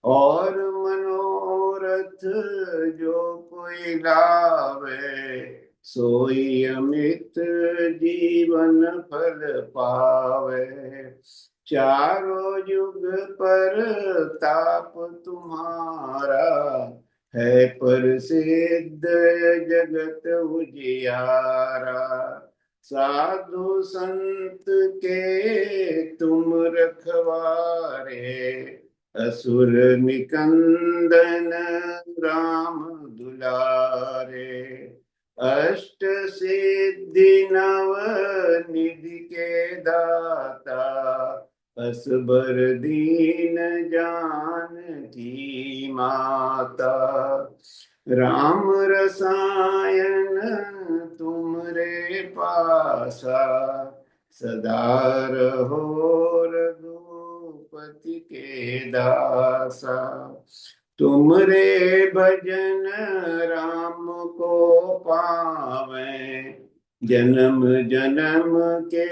और मनोरथ जो कोई लावे, सोई अमित जीवन फल पावे। चारों युग पर ताप तुम्हारा, है प्रसिद्ध जगत उजियारा। साधु संत के तुम रखवारे, असुर निकंदन राम दुलारे। अष्ट सिद्धि नव निधि के दाता, असबर दीन जानकी माता। राम रसायन तुमरे पासा, सदा रहो रघुपति के दासा। तुमरे भजन राम को पावे, जन्म जन्म के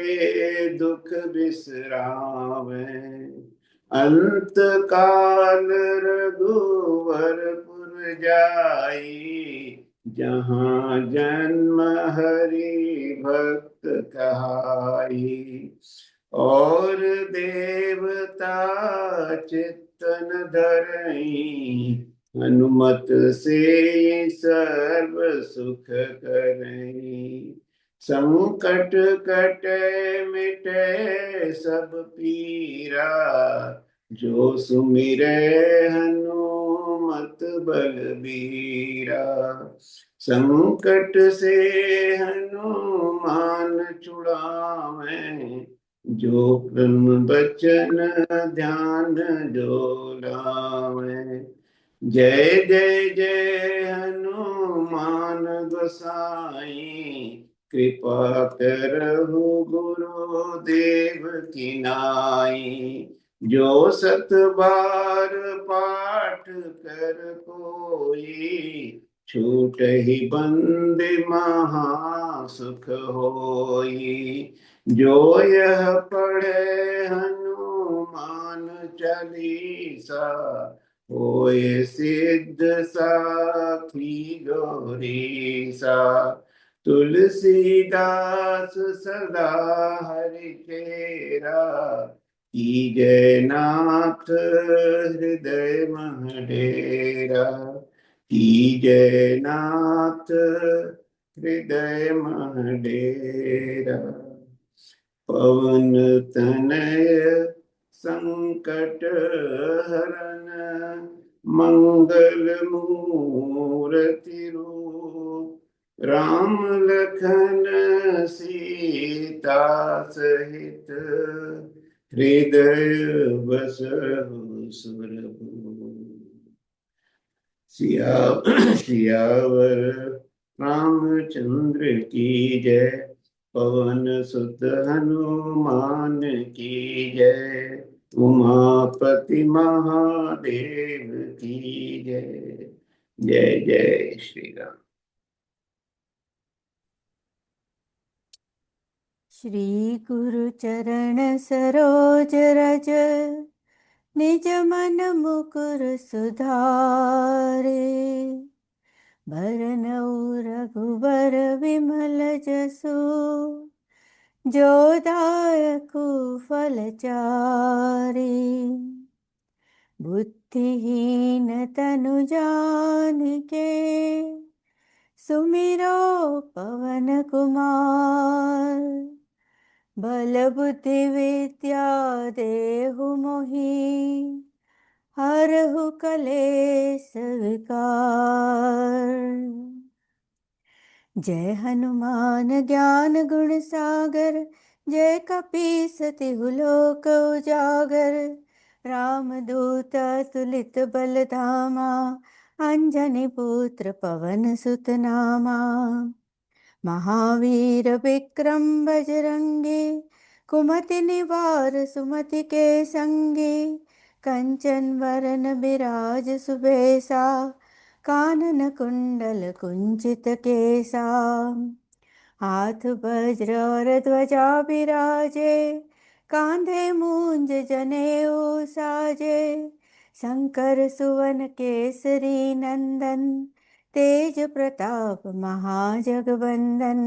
दुख बिसरावे। अंत काल रघुवरपुर जाई, जहाँ जन्म हरि भक्त कहाई। और देवता चित्तन धरई, हनुमत से सर्व सुख करई। संकट कटे मिटे सब पीरा, जो सुमिरै हनुमत बलबीरा। संकट से हनुमान छुड़ावें, जो प्रेम बचन ध्यान जो लावें। जय जय जय हनुमान गोसाई, कृपा करहु गुरुदेव की नाई। जो सत बार पाठ कर कोई, छूट ही बंद महा सुख होई। जो यह पढ़े हनुमान चालीसा, होए सिद्ध साखी गौरीसा। तुलसीदास सदा हरि चेरा, कीजय नाथ हृदय मह डेरा। कीजय नाथ हृदय मह डेरा। पवन तनय संकट हरन, मंगल मूर्ति रूप। राम लखन सीता सहित, हृदय बसहु सुरभूप। सियावर रामचंद्र की जय, पवन सुत हनुमान की जय। उमापति महादेव की जय। जय जय श्री राम। श्री गुरु चरण सरोज रज, निज मन मुकुर सुधारे। भरनऊ रघुबर विमल जसु, जो दायकु फल चारि। बुद्धिहीन तनु जानिके, सुमिरो पवन कुमार। बल बुद्धि विद्या देहु मोहि, हरहु कलेस विकार। जय हनुमान ज्ञान गुण सागर, जय कपीस तिहु लोक उजागर। रामदूत तुलित बल धामा, अंजनी पुत्र पवन सुत नामा। महावीर विक्रम बजरंगी, कुमति निवार सुमति के संगी। कंचन वरन बिराज सुबेसा, कानन कुंडल कुंचित केसा। हाथ वज्र और ध्वजा बिराजे, कांधे मूंज जनेऊ साजे। शंकर सुवन केसरी नंदन, तेज प्रताप महाजगवंदन।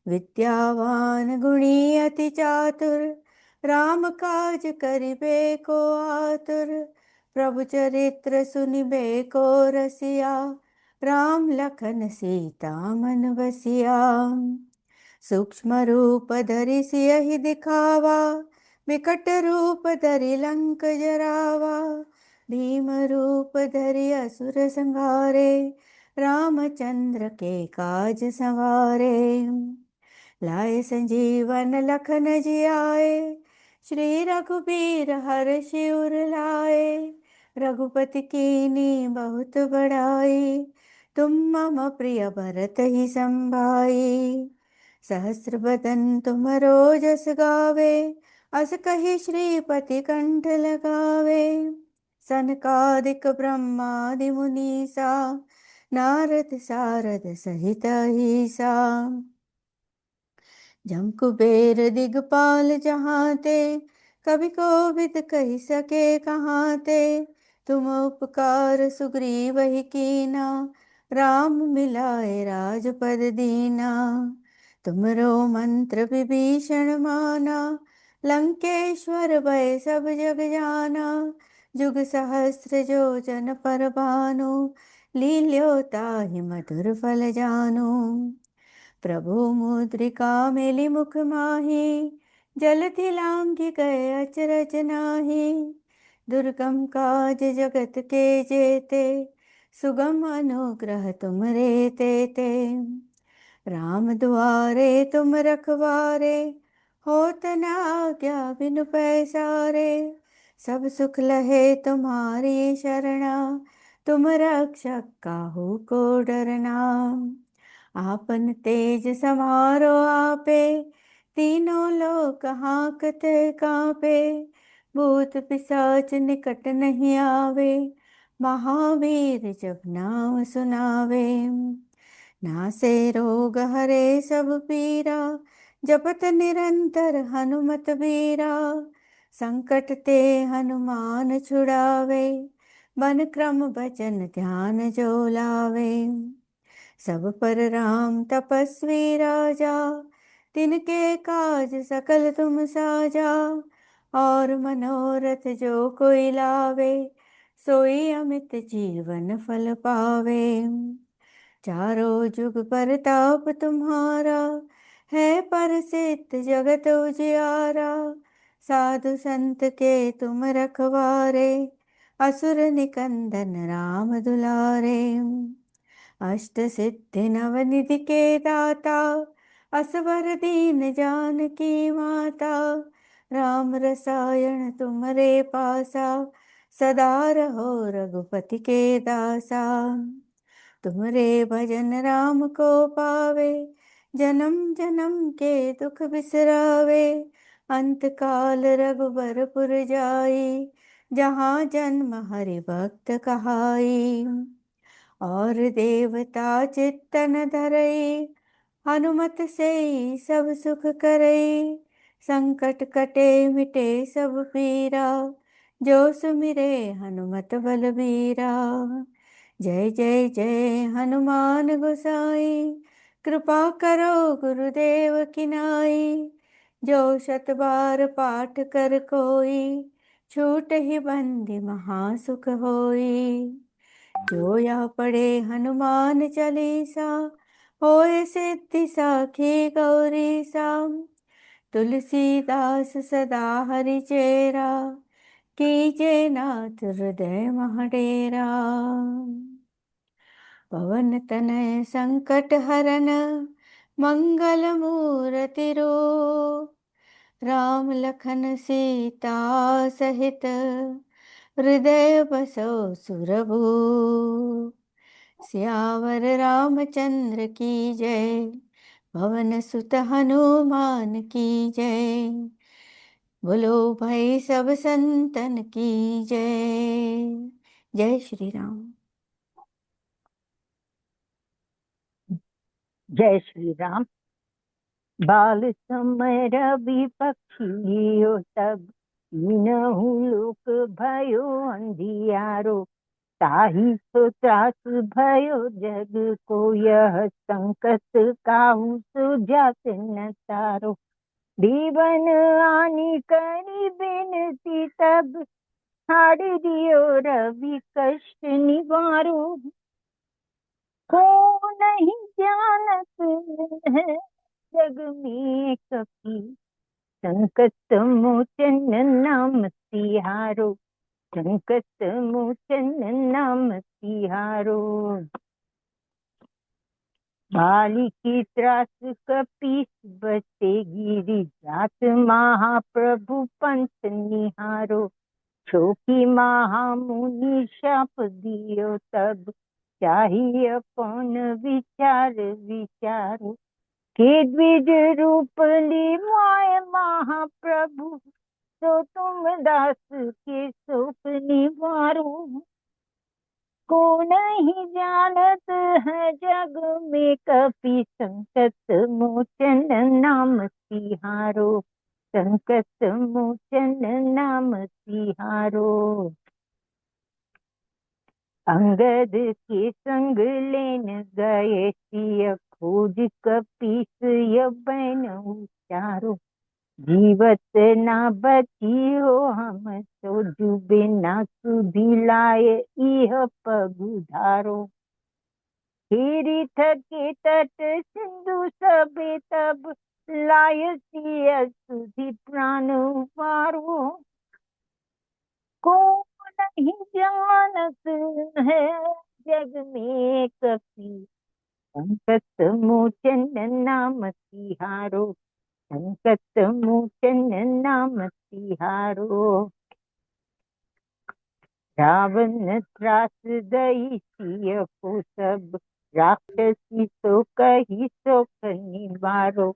विद्यावान गुणी अति चातुर, राम काज करिबे को आतुर। प्रभु चरित्र सुनिबे को रसिया, राम लखन सीता मन बसिया। सूक्ष्म रूप धरि सियहि दिखावा, विकट रूप धरि लंक जरावा। भीम रूप धरि असुर संहारे, रामचंद्र के काज संवारे। लाए संजीवन लखन जियाए, श्री रघुबीर हर्षि उर लाए। रघुपति कीनी बहुत बड़ाई, तुम मम प्रिय भरत ही संभाई। सहस्र बदन तुम रोजस गावे, अस कहि श्रीपति कंठ लगावे। सनकादिक ब्रह्मादि मुनीसा, नारद सारद सहित अहिसा। जम कुबेर दिगपाल जहाँ ते, कवि कोविद कहि सके कहाँ ते। तुम उपकार सुग्रीव ही कीना, राम मिलाए राजपद दीना। तुमरो मंत्र विभीषण माना, लंकेश्वर भय सब जग जाना। जुग सहस्र जो जन पर भानु, लील्यो ताहि मधुर फल जानु। प्रभु मुद्रिका मेलि मुख माहि, जलधि लांघि गए अचरज नाहि। दुर्गम काज जगत के जेते, सुगम अनुग्रह तुमरे तेते। राम दुआरे तुम रखवारे, होत न आज्ञा बिनु पैसारे। सब सुख लहे तुम्हारी शरणा, तुम रक्षक काहू को डरना। आपन तेज समारो आपे, तीनों लोक हांकते कांपे। भूत पिशाच निकट नहीं आवे, महावीर जब नाम सुनावे। नासे रोग हरे सब पीरा, जपत निरंतर हनुमत बीरा। संकट ते हनुमान छुड़ावे, मन क्रम भजन ध्यान जो लावे। सब पर राम तपस्वी राजा, तिनके काज सकल तुम साजा। और मनोरथ जो कोई लावे, सोई अमित जीवन फल पावे। चारों जुग परताप तुम्हारा, है प्रसिद्ध जगत उजियारा। साधु संत के तुम रखवारे, असुर निकंदन राम दुलारे। अष्ट सिद्धि नवनिधि के दाता, असवर दीन जानकी माता। राम रसायन तुम्हारे पासा, सदा रहो रघुपति के दासा। तुम्हारे भजन राम को पावे, जन्म जन्म के दुख बिसरावे। अंत काल रघुबरपुर जाई, जहाँ जन्म हरि भक्त कहाई। और देवता चित्तन धरई, हनुमत से सब सुख करई। संकट कटे मिटे सब पीरा, जो सुमिरे हनुमत बलबीरा। जय जय जय हनुमान गोसाई, कृपा करो गुरुदेव की नाई। जो शत बार पाठ कर कोई, छूट ही बंदी महासुख होई। जो या पढ़े हनुमान चालीसा, होए सिद्धि साखी गौरी सा। तुलसीदास सदा हरि चेरा, कीजे नाथ हृदय महडेरा। पवन तनय संकट हरन, मंगल मूर्ति रूप। राम लखन सीता सहित, हृदय बसो सुरभूप। सियावर रामचंद्र की जय, पवन सुत हनुमान की जय। बोलो भाई सब संतन की जय। जय श्री राम। जय श्री राम। बाल समय रवि पक्षियो तब, मीनहु लोक भयो अंधियारो। ताहि सो त्रास भयो जग को, यह संकट काहू सुझात न तारो। दीवन आनी करी बिनती तब, हारि दियो रवि कष्ट निवारो। को नहीं जानत है जग में कपि, संकट मोचन नाम तिहारो। संकट मोचन नाम तिहारो। बाली की त्रास कपीस बसे गिरी जात, महाप्रभु पंथ निहारो। छोकी महामुनि शाप दियो तब, चाहिए कौन विचार विचारो। के द्विज रूप ली माय महाप्रभु, तो तुम दास के शोक निवारो। को नहीं जानत है जग में कपि, संकट मोचन नाम तिहारो। संकट मोचन नाम तिहारो। अंगद के संग लेन गए सिय, खोज कपीस यबन उचारो। जीवत ना बची हो हम तो, डूबे ना सुधि लाए इह पगुधारो। हेरी थके तट सिंधु सबे तब, लाय सिय सुधि प्राण उबारो। को नहीं जानत है जग में कपि, संकट मोचन नाम तिहारो। संकट मोचन नाम तिहारो। रावण त्रास दई सिय को सब, राक्षसी सो कही सो निवारो।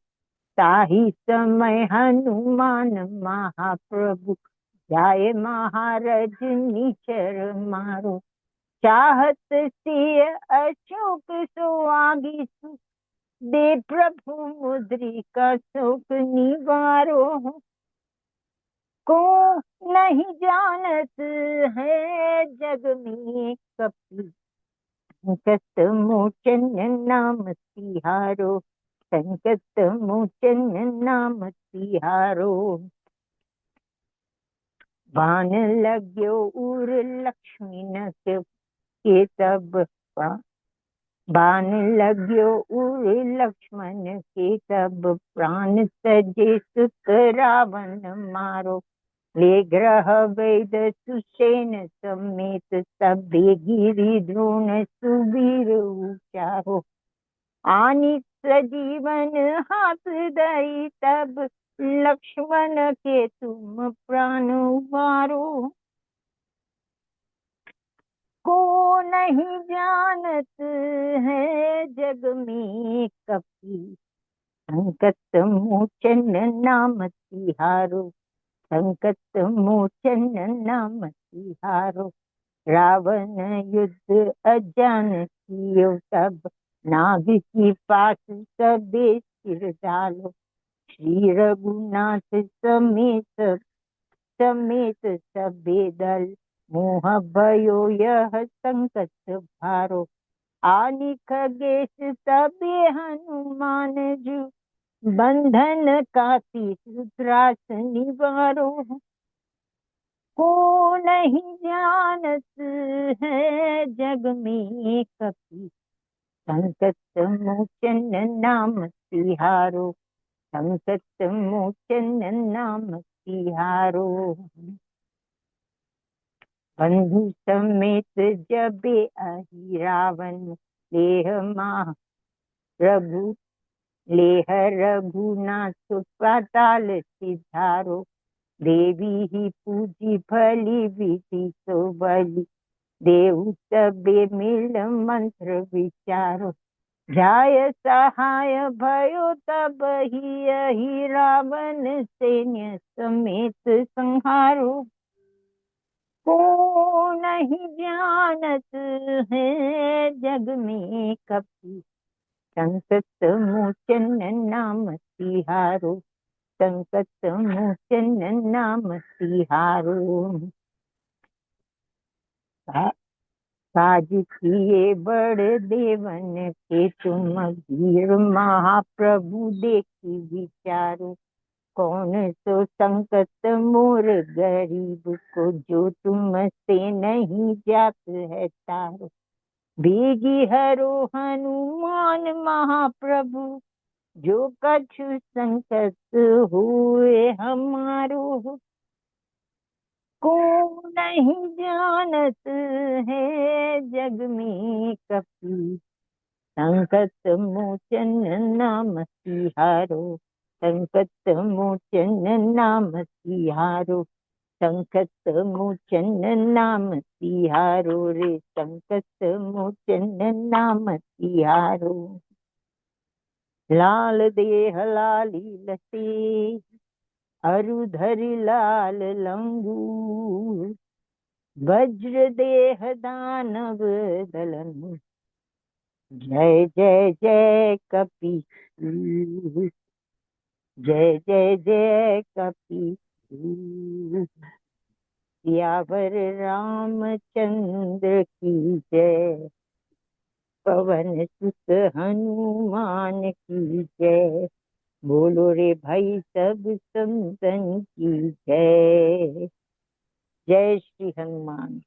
ताहि समय हनुमान महाप्रभु, जाय महाराज निचर मारो। चाहत सिय अशोक सुआगी सु, दे प्रभु मुद्रिका शोक निवारो। को नहीं जानत है जग में कपि, संकट मोचन नाम तिहारो। संकट मोचन नाम तिहारो। बाण लग्यो उर लक्ष्मी न के तब, बाण लग्यो उर लक्ष्मण के तब, प्राण तजे सुत रावण मारो। ले ग्रह वेद सुषेण समेत, सभे गिरि द्रोण सुबीर उचारो। आनि सजीवन हाथ दई तब, लक्ष्मण के तुम प्राण उबारो। को नहीं जानत है जग में कपि, संकट मोचन नाम तिहारो। संकट मोचन नाम तिहारो। रावण युद्ध अजान कियो तब, नाग की पास सबे सिर डालो। श्री रघुनाथ समेत समेत सबे दल, मोह भयो यह संकट भारो। आनि खगेश तबे हनुमान जू, बंधन काटी सुत्रास निवारो। को नहीं जानत है जग में कपि, संकट मोचन नाम तिहारो। संकट मोचन नाम तिहारो। बंधु समेत जबे अहि रावण, लेह माह रघु लेह रघुनाथ पाताल सिधारो। देवी ही पूजी भली विधि सो बलि, देव सबे मिल मंत्र विचारो। जाय सहाय भयो तब ही रावण सैन्य समेत संहारो। को नहीं जानत है जग में कपि, संकट मोचन नाम तिहारो। संकट मोचन नाम तिहारो। काज किए बड़ देवन के तुम, वीर महाप्रभु देखी विचारो। कौन सो संकट मोर गरीब को, जो तुम से नहीं जात है तारो। बेगी हरो हनुमान महाप्रभु, जो कछु संकट हुए हमारो। को नहीं जानत है जग में कपि, संकट मोचन नाम तिहारो। संकट मोचन नाम तिहारो। संकट मोचन नाम तिहारो रे। संकट मोचन नाम तिहारो। लाल देह लाली लसी, अरु धरि लाल लंगूर। वज्र देह दानव दलन, जय जय जय कपीसूर। जय जय जय कपीसूर। सियावर रामचंद्र की जय, पवन सुत हनुमान की जय। बोलो रे भाई सब संतन की जय। जय Shri Hanuman.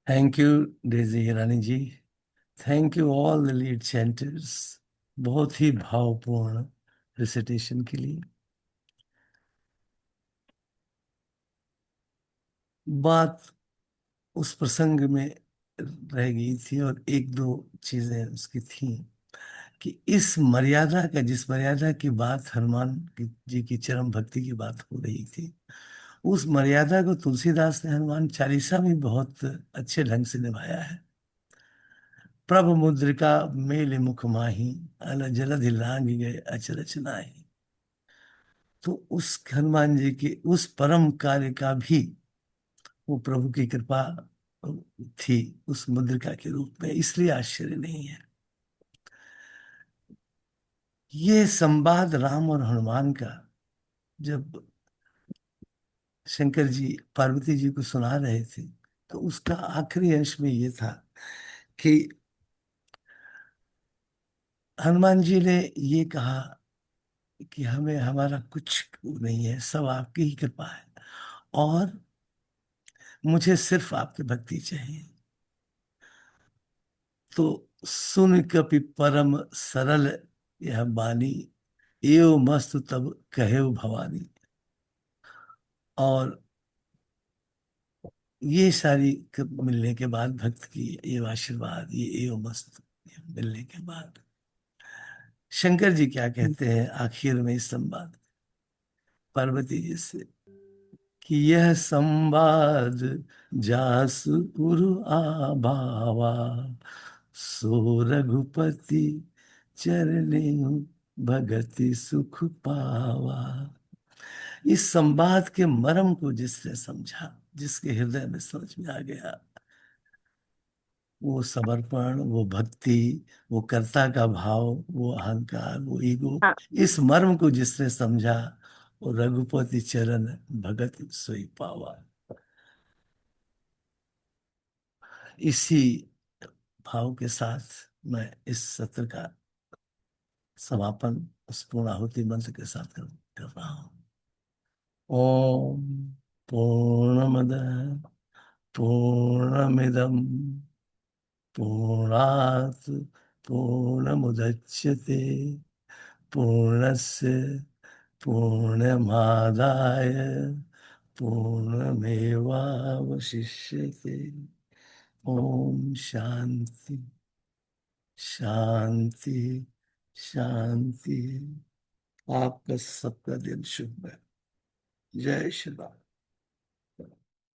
Thank you Daisy Irani ji. Thank you all the lead chanters, बहुत ही भावपूर्ण रिसिटेशन के लिए। बात उस प्रसंग में रह गई थी और एक दो चीजें उसकी थी कि इस मर्यादा का, जिस मर्यादा की बात हनुमान जी की चरम भक्ति की बात हो रही थी, उस मर्यादा को तुलसीदास ने हनुमान चालीसा में बहुत अच्छे ढंग से निभाया है। प्रभु मुद्रिका मेल मुख माही, अल जलधि लांग गए अचरज नाहि। तो उस हनुमान जी के उस परम कार्य का भी वो प्रभु की कृपा थी उस मुद्रिका के रूप में, इसलिए आश्चर्य नहीं है। ये संवाद राम और हनुमान का जब शंकर जी पार्वती जी को सुना रहे थे, तो उसका आखिरी अंश में ये था कि हनुमान जी ने ये कहा कि हमें, हमारा कुछ नहीं है, सब आपकी ही कृपा है, और मुझे सिर्फ आपकी भक्ति चाहिए। तो सुन कपि परम सरल यह बानी, एव मस्त तब कहे भवानी। और ये सारी मिलने के बाद, भक्त की ये आशीर्वाद, ये एव मस्त मिलने के बाद, शंकर जी क्या कहते हैं आखिर में इस संवाद पार्वती जी से, कि यह संवाद जासु उरु आभावा, सो रघुपति चरणे भगति सुख पावा। इस संवाद के मर्म को जिसने समझा, जिसके हृदय में समझ में आ गया, वो समर्पण, वो भक्ति, वो कर्ता का भाव, वो अहंकार, वो ईगो, हाँ। इस मर्म को जिसने समझा, वो रघुपति चरण भगत सोई पावा। इसी भाव के साथ मैं इस सत्र का समापन उस पूर्णाहुति मंत्र के साथ कर रहा हूं। ओम पूर्णमद पूर्णमिदम पूर्णात् पूर्णमुदच्यते, पूर्णस्य पूर्णमादाय पूर्णमेवावशिष्यते। ओम शांति शांति शांति। आपका सबका दिन शुभ है। जय श्री राम।